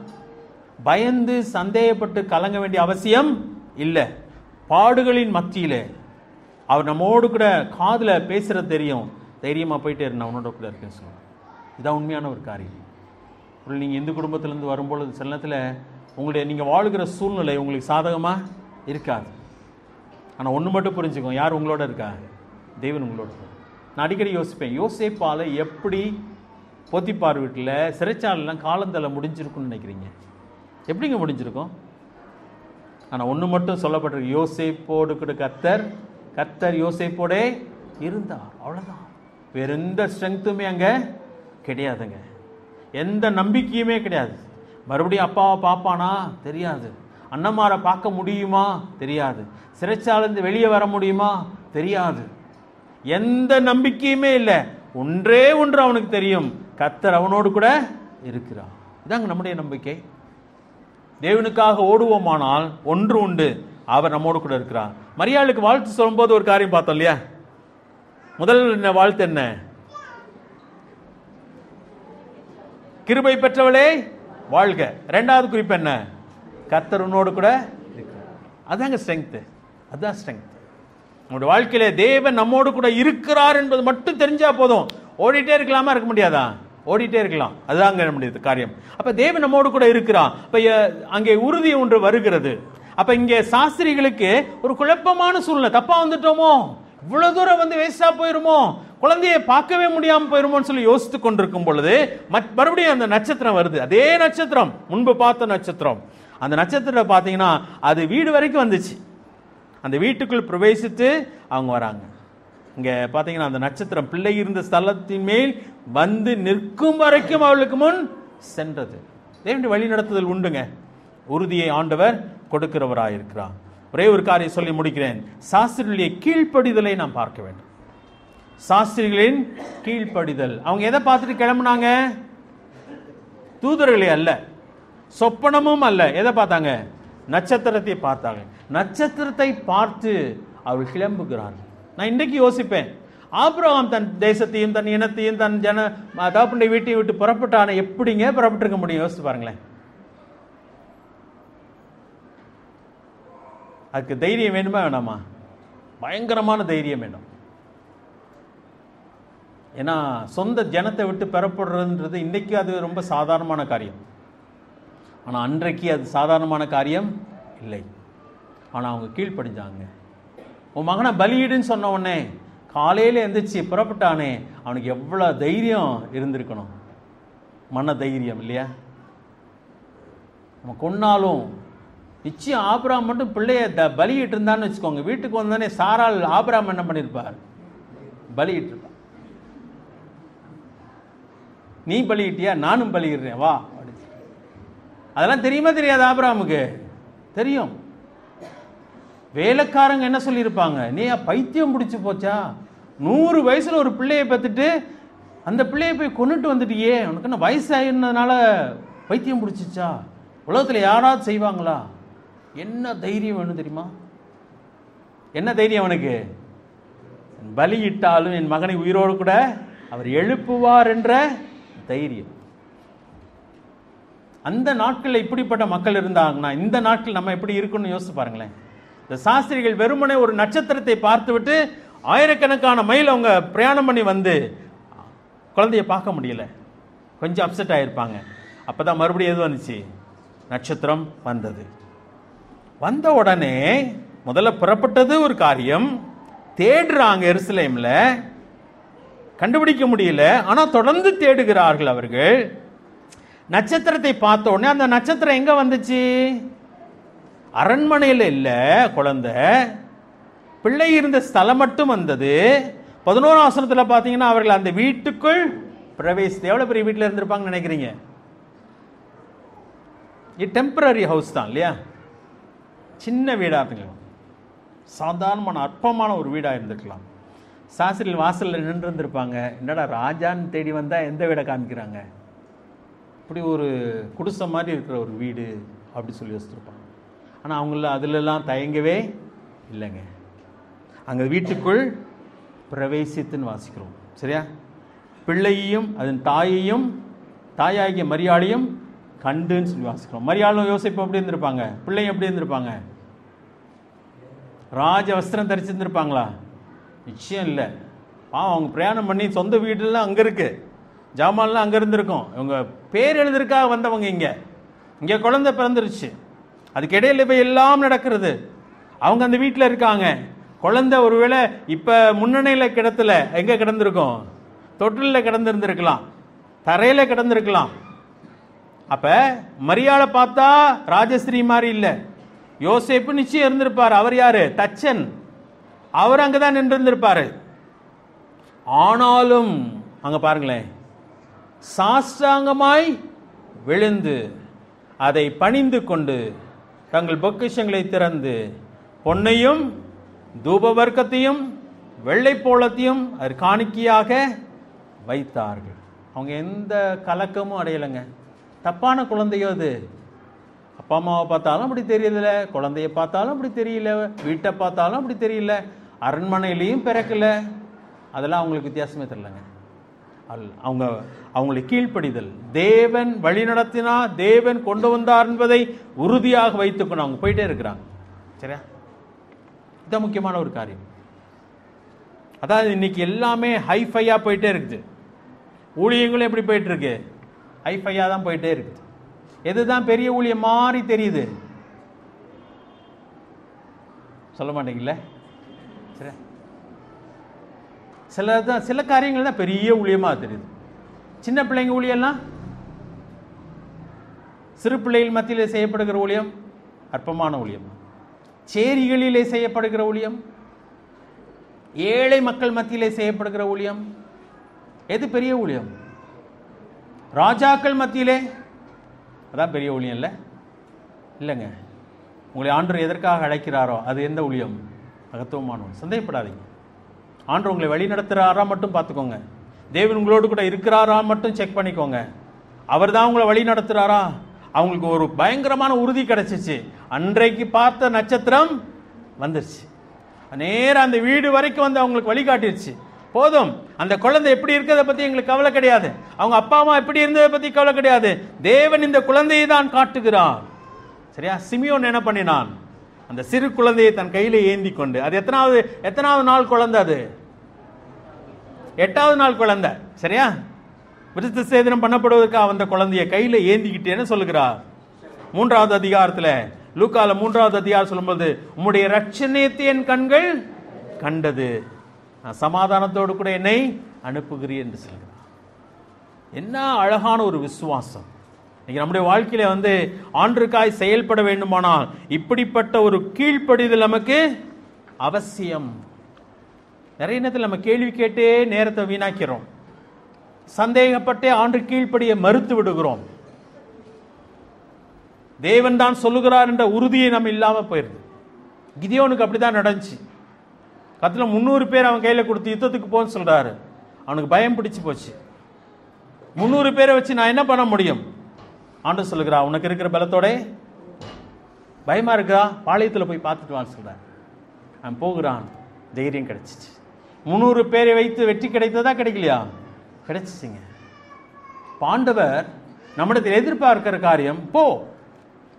பயந்து சந்தேகப்பட்டு கலங்க வேண்டிய அவசியம் இல்லை. பாடுகளின் மத்தியில் அவர் நம்மோடு கூட காதில் பேசுகிறது தெரியும். தைரியமாக போயிட்டே நான் உன்னோட கூட இருக்கேன்னு சொல்லுவேன். இதுதான் உண்மையான ஒரு காரியம். நீங்கள் இந்து குடும்பத்திலேருந்து வரும்பொழுது சில நேரத்தில் உங்களுடைய நீங்கள் வாழ்கிற சூழ்நிலை உங்களுக்கு சாதகமாக இருக்காது. ஆனால் ஒன்று மட்டும் புரிஞ்சுக்கோ, யார் உங்களோட இருக்கா? தேவன் உங்களோட. நான் அடிக்கடி யோசிப்பேன், யோசேப்பால் எப்படி போத்திப்பார் வீட்டில் சிறைச்சாலைலாம் காலந்தலை முடிஞ்சிருக்குன்னு நினைக்கிறீங்க? எப்படிங்க முடிஞ்சிருக்கும்? ஆனால் ஒன்று மட்டும் சொல்லப்பட்டிருக்கு, யோசேப்போடு கூட கர்த்தர் யோசேப்போடே இருந்தார். அவ்வளோதான். வேற எந்த ஸ்ட்ரென்த்துமே அங்கே கிடையாதுங்க. எந்த நம்பிக்கையுமே கிடையாது. மறுபடியும் அப்பாவை பார்ப்பானா தெரியாது. அண்ணமாரை பார்க்க முடியுமா தெரியாது. சிறைச்சாலேருந்து வெளியே வர முடியுமா தெரியாது. எந்த நம்பிக்கையுமே இல்லை. ஒன்றே ஒன்று அவனுக்கு தெரியும், கர்த்தர் அவனோடு கூட இருக்கிறார். இதாங்க நம்முடைய நம்பிக்கை. தேவனுக்காக ஓடுவோமானால் ஒன்று உண்டு, அவர் நம்மோடு கூட இருக்கிறார். மரியாளுக்கு வாழ்த்து சொல்லும்போது ஒரு காரியம் பார்த்தோம் இல்லையா? முதல் வாழ்த்து என்ன? கிருபை பெற்றவளே வாழ்க. இரண்டாவது குறிப்பு என்ன? கர்த்தர் உன்னோடு கூட இருக்கிறார். அதாங்க ஸ்ட்ரெங்க். அதுதான் ஸ்ட்ரெங்க். நம்முடைய வாழ்க்கையில தேவன் நம்மோடு கூட இருக்கிறார் என்பது மட்டும் தெரிஞ்சா போதும். ஓடிட்டே இருக்கலாமா? இருக்க முடியாதா? ஓடிட்டே இருக்கலாம். அதுதாங்க நம்முடைய காரியம். அப்ப தேவன் நம்மோடு கூட இருக்கிறான். அப்ப அங்கே உறுதி ஒன்று வருகிறது. அப்ப இங்கே சாஸ்திரிகளுக்கு ஒரு குழப்பமான சூழ்நிலை. தப்பா வந்துட்டோமோ, இவ்வளவு தூரம் வந்து வேஸ்டா போயிருமோ, குழந்தையை பார்க்கவே முடியாம போயிருமோன்னு சொல்லி யோசித்து கொண்டிருக்கும் பொழுது மறுபடியும் அந்த நட்சத்திரம் வருது. அதே நட்சத்திரம், முன்பு பார்த்த நட்சத்திரம். அந்த நட்சத்திரத்தை பார்த்தீங்கன்னா அது வீடு வரைக்கும் வந்துச்சு. அந்த வீட்டுக்குள் பிரவேசித்து அவங்க வராங்க. இங்க பார்த்தீங்கன்னா அந்த நட்சத்திரம் பிள்ளை இருந்த ஸ்தலத்தின் மேல் வந்து நிற்கும் வரைக்கும் அவளுக்கு முன் சென்றது. தேவனுடைய வழி நடத்துதல் உண்டுங்க. உறுதியை ஆண்டவர் கொடுக்கிறவராயிருக்கிறார். ஒரே ஒரு காரியம் சொல்லி முடிக்கிறேன். சாஸ்திரிகளுடைய கீழ்ப்படிதலை நாம் பார்க்க வேண்டும். சாஸ்திரிகளின் கீழ்ப்படிதல். அவங்க எதை பார்த்துட்டு கிளம்புனாங்க? தூதர்களே அல்ல, சொப்பனமும் அல்ல. எதை பார்த்தாங்க? நட்சத்திரத்தை பார்த்தாங்க. நட்சத்திரத்தை பார்த்து அவர்கள் கிளம்புகிறார்கள். நான் இன்றைக்கு யோசிப்பேன், ஆபிரகாம் தன் தேசத்தையும் தன் இனத்தையும் தன் தகப்பனுடைய வீட்டையும் விட்டு புறப்பட்டான எப்படிங்க புறப்பட்டிருக்க முடியும்? யோசிச்சு பாருங்களேன். அதுக்கு தைரியம் வேணுமா வேணாமா? பயங்கரமான தைரியம் வேணும். ஏன்னா சொந்த ஜனத்தை விட்டு பெறப்படுறதுன்றது இன்னைக்கு அது ரொம்ப சாதாரணமான காரியம். ஆனால் அன்றைக்கு அது சாதாரணமான காரியம் இல்லை. ஆனால் அவங்க கீழ்ப்படிஞ்சாங்க. உன் மகனை பலியிடுன்னு சொன்ன உடனே காலையில் எந்திரிச்சு புறப்பட்டானே, அவனுக்கு எவ்வளோ தைரியம் இருந்திருக்கணும். மன தைரியம் இல்லையா? நம்ம கொன்னாலும் நிச்சயம் ஆபிரகாம் மட்டும் பிள்ளைய பலியிட்டு இருந்தான்னு வச்சுக்கோங்க, வீட்டுக்கு வந்தானே சாரால் ஆபிரகாம் என்ன பண்ணியிருப்பார்? பலியிட்டு இருப்பார். நீ பலியிட்டியா? நானும் பலியிடுறேன் வா. அதெல்லாம் தெரியுமா தெரியாது? ஆபிரகாமுக்கு தெரியும். வேலைக்காரங்க என்ன சொல்லியிருப்பாங்க? நீ பைத்தியம் பிடிச்சி போச்சா? 100 வயசுல ஒரு பிள்ளையை பார்த்துட்டு அந்த பிள்ளையை போய் கொண்டுட்டு வந்துட்டியே, உனக்கு என்ன வயசாயிருந்ததுனால பைத்தியம் பிடிச்சிச்சா? உலகத்தில் யாராவது செய்வாங்களா? என்ன தைரியம் வேணும் தெரியுமா? என்ன தைரியம் அவனுக்கு? பலியிட்டாலும் என் மகனை உயிரோடு கூட அவர் எழுப்புவார் என்ற தைரியம். அந்த நாட்களில் இப்படிப்பட்ட மக்கள் இருந்தாங்கன்னா இந்த நாட்கள் நம்ம எப்படி இருக்குன்னு யோசிச்சு பாருங்களேன். இந்த சாஸ்திரிகள் வெறுமனே ஒரு நட்சத்திரத்தை பார்த்து விட்டு ஆயிரக்கணக்கான மைல் அவங்க பிரயாணம் பண்ணி வந்து குழந்தைய பார்க்க முடியல, கொஞ்சம் அப்செட் ஆகிருப்பாங்க. அப்போ தான் மறுபடியும் எது வந்துச்சு? நட்சத்திரம் வந்தது. வந்த உடனே முதல்ல புறப்பட்டது ஒரு காரியம், தேடுறாங்க எருசலேமில், கண்டுபிடிக்க முடியல. ஆனால் தொடர்ந்து தேடுகிறார்கள் அவர்கள். நட்சத்திரத்தை பார்த்த உடனே அந்த நட்சத்திரம் எங்க வந்துச்சு? அரண்மனையில் இல்லை, குழந்தை பிள்ளை இருந்த ஸ்தலம் மட்டும் வந்தது. 11ஆம் வசனத்தில் பார்த்தீங்கன்னா அவர்கள் அந்த வீட்டுக்குள் பிரவேசித்து, எவ்வளோ பெரிய வீட்டில் இருந்திருப்பாங்கன்னு நினைக்கிறீங்க? இது டெம்பரரி ஹவுஸ் தான் இல்லையா? சின்ன வீடாக இருந்துக்கலாம், சாதாரணமான அற்பமான ஒரு வீடாக இருந்திருக்கலாம். சாஸ்திரிகள் வாசலில் நின்று இருந்திருப்பாங்க. என்னடா ராஜான்னு தேடி வந்தால் எந்த வீடை காமிக்கிறாங்க? இப்படி ஒரு குடிசை மாதிரி இருக்கிற ஒரு வீடு அப்படி சொல்லி யோசிச்சிருப்பாங்க. ஆனால் அவங்கள அதிலெல்லாம் தயங்கவே இல்லைங்க. அங்கே வீட்டுக்குள் பிரவேசித்துன்னு வாசிக்கிறோம். சரியா? பிள்ளையையும் அதன் தாயையும் தாயாகிய மரியாளையும் கண்டுன்னு சொல்லி வாசிக்கிறோம். மரியாளும் யோசிப்பு எப்படி இருந்திருப்பாங்க? பிள்ளையும் எப்படி இருந்திருப்பாங்க? ராஜ வஸ்திரம் தரிச்சிருந்திருப்பாங்களா? நிச்சயம் இல்லை. அவங்க பிரயாணம் பண்ணி சொந்த வீடுலாம் அங்கே இருக்கு, ஜாமான்லாம் அங்கே இருந்திருக்கும். இவங்க பேர் எழுதுறதுக்காக வந்தவங்க இங்கே குழந்தை பிறந்துருச்சு. அதுக்கு இடையில போய் எல்லாம் நடக்கிறது. அவங்க அந்த வீட்டில் இருக்காங்க. குழந்தை ஒருவேளை இப்போ முன்னணியில் கிடத்துல எங்கே கிடந்திருக்கும்? தொட்டிலில் கிடந்திருந்திருக்கலாம், தரையில் கிடந்திருக்கலாம். அப்போ மரியாதை பார்த்தா ராஜஸ்ரீ மாதிரி இல்லை. யோசேப்பு நிச்சயம் இருந்திருப்பார். அவர் யாரு? தச்சன். அவர் அங்கே தான் நின்று இருந்திருப்பாரு. ஆனாலும் அங்க பாருங்களேன், சாஷ்டாங்கமாய் விழுந்து அதை பணிந்து கொண்டு தங்கள் பொக்கிஷங்களை திறந்து பொன்னையும் தூப வர்க்கத்தையும் வெள்ளை போளத்தையும் அது காணிக்கையாக வைத்தார்கள். அவங்க எந்த கலக்கமும் அடையலைங்க. தப்பான குழந்தையோ அது. அப்பா அம்மாவை பார்த்தாலும் அப்படி தெரியல, குழந்தைய பார்த்தாலும் அப்படி தெரியல, வீட்டை பார்த்தாலும் அப்படி தெரியல, அரண்மனையிலையும் பிறக்கல. அதெல்லாம் அவங்களுக்கு வித்தியாசமே தெரியலங்க. அவங்களுடைய கீழ்ப்படிதல், தேவன் வழி நடத்தினா தேவன் கொண்டு வந்தார் என்பதை உறுதியாக வைத்துக்கணும். அவங்க போயிட்டே இருக்கிறாங்க. சரியா? இதுதான் முக்கியமான ஒரு காரியம். அதாவது இன்னைக்கு எல்லாமே ஹைஃபையா போயிட்டே இருக்குது. ஊழியங்களும் எப்படி போயிட்டு இருக்கு? ஹைஃபையா தான் போயிட்டே இருக்குது. எதுதான் பெரிய ஊழியம் மாறி தெரியுது? சொல்ல மாட்டீங்கல்ல? சரி, சில காரியங்கள் தான் பெரிய ஊழியமா தெரியுது. சின்ன பிள்ளைங்க ஊழியம்லாம், சிறு பிள்ளைகள் மத்தியிலே செய்யப்படுகிற ஊழியம் அற்பமான ஊழியம். சேரிகளிலே செய்யப்படுகிற ஊழியம், ஏழை மக்கள் மத்தியிலே செய்யப்படுகிற ஊழியம், எது பெரிய ஊழியம்? ராஜாக்கள் மத்தியிலே அதான் பெரிய ஊழியம் இல்லை? இல்லைங்க. உங்களை ஆண்டவர் எதற்காக அழைக்கிறாரோ அது எந்த ஊழியம்? மகத்துவமானவன். சந்தேகப்படாதீங்க. ஆண்டவர் உங்களை வழி நடத்துகிறாரா மட்டும் பார்த்துக்கோங்க. தேவன் உங்களோடு கூட இருக்கிறாரா மட்டும் செக் பண்ணிக்கோங்க. அவர் தான் உங்களை வழி நடத்துகிறாரா? அவங்களுக்கு ஒரு பயங்கரமான உறுதி கிடைச்சிச்சு. அன்றைக்கு பார்த்த நட்சத்திரம் வந்துருச்சு, நேரம் அந்த வீடு வரைக்கும் வந்து அவங்களுக்கு வழிகாட்டிருச்சு. போதும், அந்த குழந்தை எப்படி இருக்கிறத பற்றி எங்களுக்கு கவலை கிடையாது, அவங்க அப்பா அம்மா எப்படி இருந்ததை பற்றி கவலை கிடையாது. தேவன் இந்த குழந்தையை தான் காட்டுகிறார். சரியா? சிமியோன் என்ன பண்ணினான்? அந்த சிறு குழந்தையை தன் கையில ஏந்தி கொண்டு, அது எத்தனாவது நாள் குழந்தை? அது 8வது நாள் குழந்தை. சரியா? விருத்த சேதனம் பண்ணப்படுவதற்காக அந்த குழந்தைய கையில ஏந்திக்கிட்டேன்னு சொல்லுகிறார். 3வது அதிகாரத்தில், லூக்கால 3வது அதிகாரம் சொல்லும்போது, உம்முடைய ரட்சணியத்தை என் கண்கள் கண்டது, சமாதானத்தோடு கூட என்னை அனுப்புகிறீர் என்று சொல்கிறார். என்ன அழகான ஒரு விசுவாசம்! நம்முடைய வாழ்க்கையில வந்து ஆண்டவருக்காய் செயல்பட வேண்டுமானால் இப்படிப்பட்ட ஒரு கீழ்ப்படிதல் நமக்கு அவசியம். நிறைய நேரத்தில் நம்ம கேள்வி கேட்டே நேரத்தை வீணாக்கிறோம். சந்தேகப்பட்டே ஆண்டு கீழ்ப்படியை மறுத்து விடுகிறோம். தேவன் தான் சொல்லுகிறார் என்ற உறுதியை நம்ம இல்லாம போயிருது. கிதியோனுக்கு அப்படிதான் நடந்துச்சு. கத்துல 300 பேர் அவன் கையில கொடுத்து யுத்தத்துக்கு போன்னு சொல்றாரு. அவனுக்கு பயம் பிடிச்சு போச்சு. 300 பேரை வச்சு நான் என்ன பண்ண முடியும்? ஆண்டவர் சொல்லுகிறா, உனக்கு இருக்கிற பலத்தோட பயமா இருக்கா? பாளையத்தில் போய் பார்த்துட்டு வான்னு சொல்றான். அவன் போகிறான். தைரியம் கிடைச்சிச்சு. 300 பேரை வைத்து வெற்றி கிடைத்ததா கிடைக்கலையா? கிடைச்சிச்சுங்க. ஆண்டவர் நம்மிடத்தில் எதிர்பார்க்கிற காரியம், போ.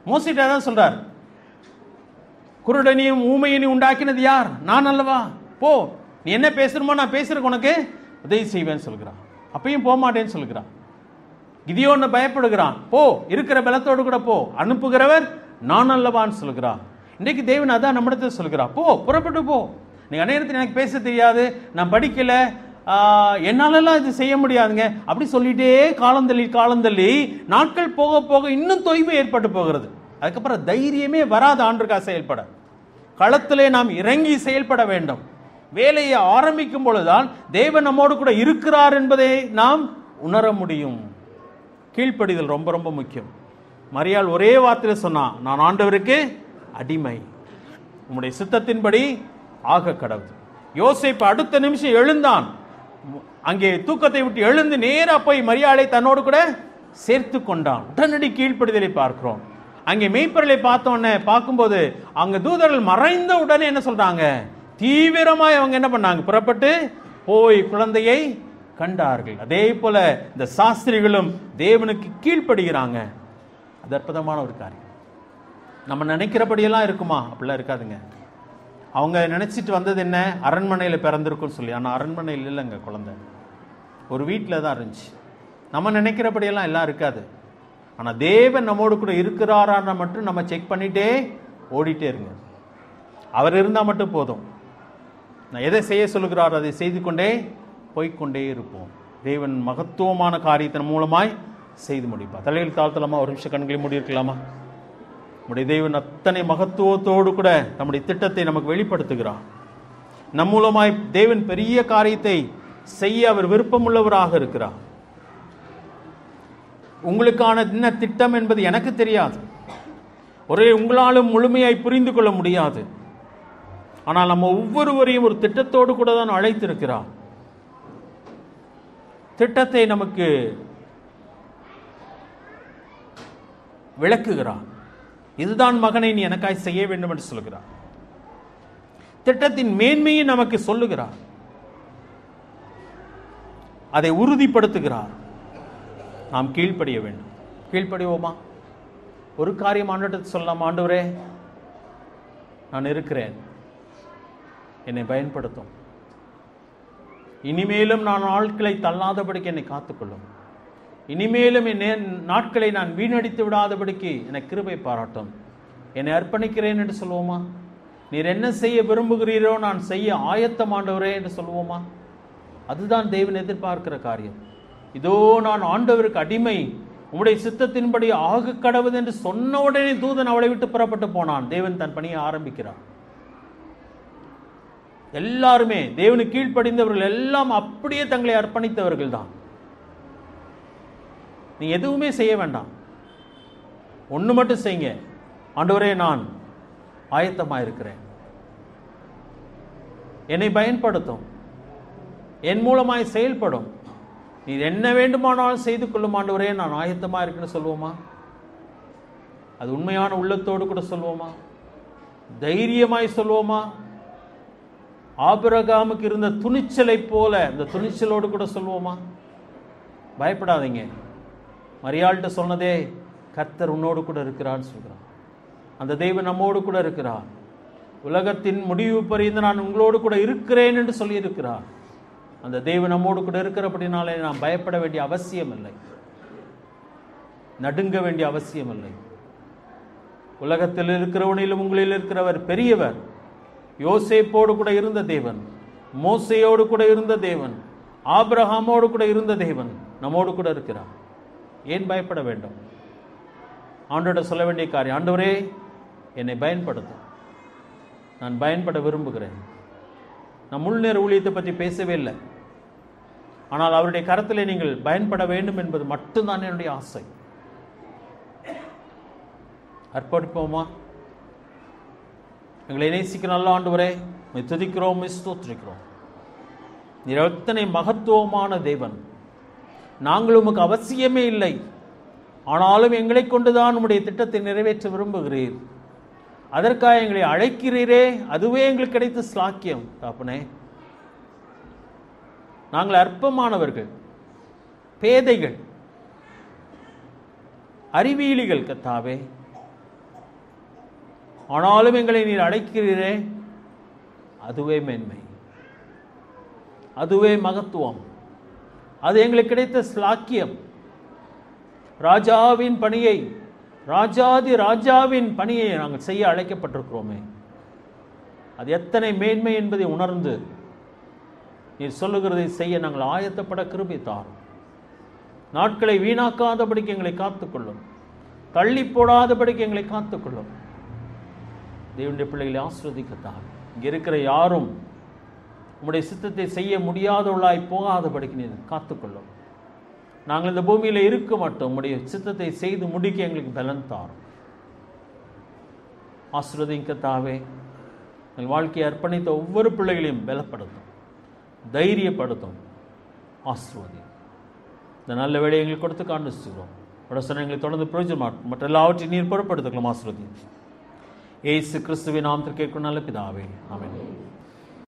மோசிட்டா தான் சொல்றார், குருடனையும் ஊமையனையும் உண்டாக்கினது யார்? நான் அல்லவா? போ, நீ என்ன பேசுறமோ நான் பேசுறதுக்கு உனக்கு உதவி செய்வேன்னு சொல்கிறான். அப்பயும் போக மாட்டேன்னு சொல்கிறான். கிதியோன்னு பயப்படுகிறான். போ, இருக்கிற பலத்தோடு கூட போ, அனுப்புகிறவர் நான் அல்லவான்னு சொல்கிறான். இன்றைக்கு தேவன் அதான் நம்மிடத்தில் சொல்கிறான், போ, புறப்பட்டு போ. நீ அநேகத்தில் எனக்கு பேச தெரியாது, நான் படிக்கல, என்னாலெல்லாம் இது செய்ய முடியாதுங்க அப்படி சொல்லிட்டே காலந்தள்ளி நாட்கள் போக போக இன்னும் தொய்வு ஏற்பட்டு போகிறது. அதுக்கப்புறம் தைரியமே வராது ஆண்டவருக்காக செயல்பட. களத்திலே நாம் இறங்கி செயல்பட வேண்டும். வேலையை ஆரம்பிக்கும் பொழுதுதான் தேவன் நம்மோடு கூட இருக்கிறார் என்பதை நாம் உணர முடியும். கீழ்ப்படிதல் ரொம்ப ரொம்ப முக்கியம். மரியாள் ஒரே வார்த்தையில் சொன்னா, நான் ஆண்டவருக்கு அடிமை, உம்முடைய சித்தத்தின்படி ஆக கடவுள். யோசேப்பு அடுத்த நிமிஷம் எழுந்தான். அங்கே தூக்கத்தை விட்டு எழுந்து நேரா போய் மரியாளை தன்னோடு கூட சேர்த்து கொண்டான். உடனடி கீழ்ப்படிதலை பார்க்கிறோம். அங்கே மெய்ப்பொருளை பார்க்கும்போது அங்க தூதர்கள் மறைந்த உடனே என்ன சொல்றாங்க? தீவிரமாய் அவங்க என்ன பண்ணாங்க? புறப்பட்டு போய் குழந்தையை கண்டார்கள். அதே போல இந்த சாஸ்திரிகளும் தேவனுக்கு கீழ்ப்படுகிறாங்க. அது அற்புதமான ஒரு காரியம். நம்ம நினைக்கிறபடியெல்லாம் இருக்குமா? அப்படிலாம் இருக்காதுங்க. அவங்க நினைச்சிட்டு வந்தது என்ன? அரண்மனையில் பிறந்திருக்குன்னு சொல்லி. ஆனால் அரண்மனையில் இல்லைங்க, குழந்தை ஒரு வீட்டில் தான் இருந்துச்சு. நம்ம நினைக்கிறபடியெல்லாம் எல்லாம் இருக்காது. ஆனால் தேவன் நம்மோடு கூட இருக்கிறாரான்னு மட்டும் நம்ம செக் பண்ணிட்டே ஓடிட்டே இருங்க. அவர் இருந்தால் மட்டும் போதும். நான் எதை செய்ய சொல்லுகிறாரோ அதை செய்து கொண்டே போய்கொண்டே இருப்போம். தேவன் மகத்துவமான காரியத்தின் மூலமாய் செய்து முடிப்பார். தலையில் தாழ்த்தலாமா? ஒரு நிமிஷம் கண்களை மூடியிருக்கலாமா? நம்முடைய தேவன் அத்தனை மகத்துவத்தோடு கூட நம்முடைய திட்டத்தை நமக்கு வெளிப்படுத்துகிறார். நம் மூலமாய் தேவன் பெரிய காரியத்தை செய்ய அவர் விருப்பமுள்ளவராக இருக்கிறார். உங்களுக்கான என்ன திட்டம் என்பது எனக்கு தெரியாது. ஒரே உங்களாலும் முழுமையாய் புரிந்து கொள்ள முடியாது. ஆனால் நம்ம ஒவ்வொருவரையும் ஒரு திட்டத்தோடு கூட தான் அழைத்திருக்கிறார். திட்டத்தை நமக்கு விளக்குகிறார். இதுதான் மகனை நீ எனக்காய் செய்ய வேண்டும் என்று சொல்லுகிறார். திட்டத்தின் மேன்மையை நமக்கு சொல்லுகிறார். அதை உறுதிப்படுத்துகிறார். நாம் கீழ்ப்படிய வேண்டும். கீழ்ப்படிவோமா? ஒரு காரியம் ஆண்டவரிடத்தில் சொல்லலாம். ஆண்டவரே, நான் இருக்கிறேன், என்னை பயன்படுத்தும். இனிமேலும் நான் நாட்களை தள்ளாதபடிக்கு என்னை காத்துக்கொள்ளும். இனிமேலும் என் நாட்களை நான் வீணடித்து விடாதபடிக்கு எனக்கு கிருபை பாராட்டும். என்னை அர்ப்பணிக்கிறேன் என்று சொல்லுவோமா? நீர் என்ன செய்ய விரும்புகிறீரோ நான் செய்ய ஆயத்தமாண்டவரே என்று சொல்லுவோமா? அதுதான் தேவன் எதிர்பார்க்கிற காரியம். இதோ நான் ஆண்டவருக்கு அடிமை, உம்முடைய சித்தத்தின்படி ஆக கடவுது என்று சொன்ன உடனே தூதன் அவளை விட்டு புறப்பட்டு போனான். தேவன் தன் பணியை ஆரம்பிக்கிறார். எல்லாருமே தேவனுக்கு கீழ்ப்படிந்தவர்கள் எல்லாம் அப்படியே தங்களை அர்ப்பணித்தவர்கள் தான். நீ எதுவுமே செய்ய வேண்டாம், ஒன்று மட்டும் செய்யுங்க. ஆண்டவரே, நான் ஆயத்தமாக இருக்கிறேன், என்னை பயன்படுத்தும், என் மூலமாய் செயல்படும், நீ என்ன வேண்டுமானாலும் செய்து கொள்ளும் ஆண்டவரே, நான் ஆயத்தமாக இருக்குன்னு சொல்லுவோமா? அது உண்மையான உள்ளத்தோடு கூட சொல்லுவோமா? தைரியமாய் சொல்லுவோமா? ஆபிரகாமுக்கு இருந்த துணிச்சலை போல இந்த துணிச்சலோடு கூட சொல்லுவோமா? பயப்படாதீங்க. மரியாள்கிட்ட சொன்னதே, கர்த்தர் உன்னோடு கூட இருக்கிறான்னு சொல்கிறார். அந்த தெய்வம் நம்மோடு கூட இருக்கிறார். உலகத்தின் முடிவு பரியந்த நான் உங்களோடு கூட இருக்கிறேன் என்று சொல்லியிருக்கிறார். அந்த தெய்வம் நம்மோடு கூட இருக்கிறபடினாலே நாம் பயப்பட வேண்டிய அவசியம் இல்லை, நடுங்க வேண்டிய அவசியம் இல்லை. உலகத்தில் இருக்கிறவனிலும் உங்களில் இருக்கிறவர் பெரியவர். யோசேப்போடு கூட இருந்த தேவன், மோசேயோடு கூட இருந்த தேவன், ஆபிரகாமோடு கூட இருந்த தேவன் நம்மோடு கூட இருக்கிறார். ஏன் பயப்பட வேண்டும்? ஆண்டவரிடம் சொல்ல வேண்டிய காரியம், ஆண்டவரே என்னை பயன்படுத்தும், நான் பயன்பட விரும்புகிறேன். நான் முழுநேர ஊழியத்தை பற்றி பேசவே இல்லை, ஆனால் அவருடைய கரத்திலே நீங்கள் பயன்பட வேண்டும் என்பது மட்டும்தான் என்னுடைய ஆசை. அர்ப்பணிப்போமா? எங்களை நேசிக்கிற நல்ல ஆண்டவரே, உம்மை துதிக்கிறோம், உம்மை ஸ்தோத்திரிக்கிறோம். நீர் எத்தனை மகத்துவமான தேவன். நாங்கள் உமக்கு அவசியமே இல்லை, ஆனாலும் எங்களை கொண்டுதான் உம்முடைய திட்டத்தை நிறைவேற்ற விரும்புகிறீர். அதற்காக எங்களை அழைக்கிறீரே, அதுவே எங்களுக்கு கிடைத்த ஸ்லாக்கியம். தாப்பனே, நாங்கள் அற்பமானவர்கள், பேதைகள், அறிவியலிகள் கர்த்தாவே. ஆனாலும் எங்களை நீர் அழைக்கிறீரே, அதுவே மேன்மை, அதுவே மகத்துவம், அது எங்களுக்கு கிடைத்த ஸ்லாக்கியம். ராஜாவின் பணியை, ராஜாதி ராஜாவின் பணியை நாங்கள் செய்ய அழைக்கப்பட்டிருக்கிறோமே, அது எத்தனை மேன்மை என்பதை உணர்ந்து நீர் சொல்லுகிறதை செய்ய நாங்கள் ஆயத்தப்பட கிருபை தாரும். நாட்களை வீணாக்காதபடிக்கு எங்களை காத்துக்கொள்ளும், தள்ளி போடாதபடிக்கு எங்களை காத்துக்கொள்ளும். தேவனுடைய பிள்ளைகளை ஆசீர்வதிக்கத்தான். இங்கே இருக்கிற யாரும் உம்முடைய சித்தத்தை செய்ய முடியாதவர்களாய் போகாதபடிக்கு நீர் காத்துக்கொள்ளும். நாங்கள் இந்த பூமியில் இருக்க மாட்டோம், உம்முடைய சித்தத்தை செய்து முடிக்க எங்களுக்கு பலன் தாரும். ஆசீர்வதிக்கத்தாவே, எங்கள் வாழ்க்கையை அர்ப்பணித்த ஒவ்வொரு பிள்ளைகளையும் பலப்படுத்தும், தைரியப்படுத்தும், ஆசீர்வதி. இந்த நல்ல வேலையை எங்களுக்கு கொடுத்து காண்பிச்சுக்கிறோம். உடனே எங்களை தொடர்ந்து பிரயோஜனமாட்டும். மற்ற எல்லாவற்றையும் நீர் பொறுப்படுத்திக்கலாம். ஆசீர்வதி. இயேசு கிறிஸ்துவின் நாமத்தில் கேட்கும் நல்ல பிதாவே, ஆமென்.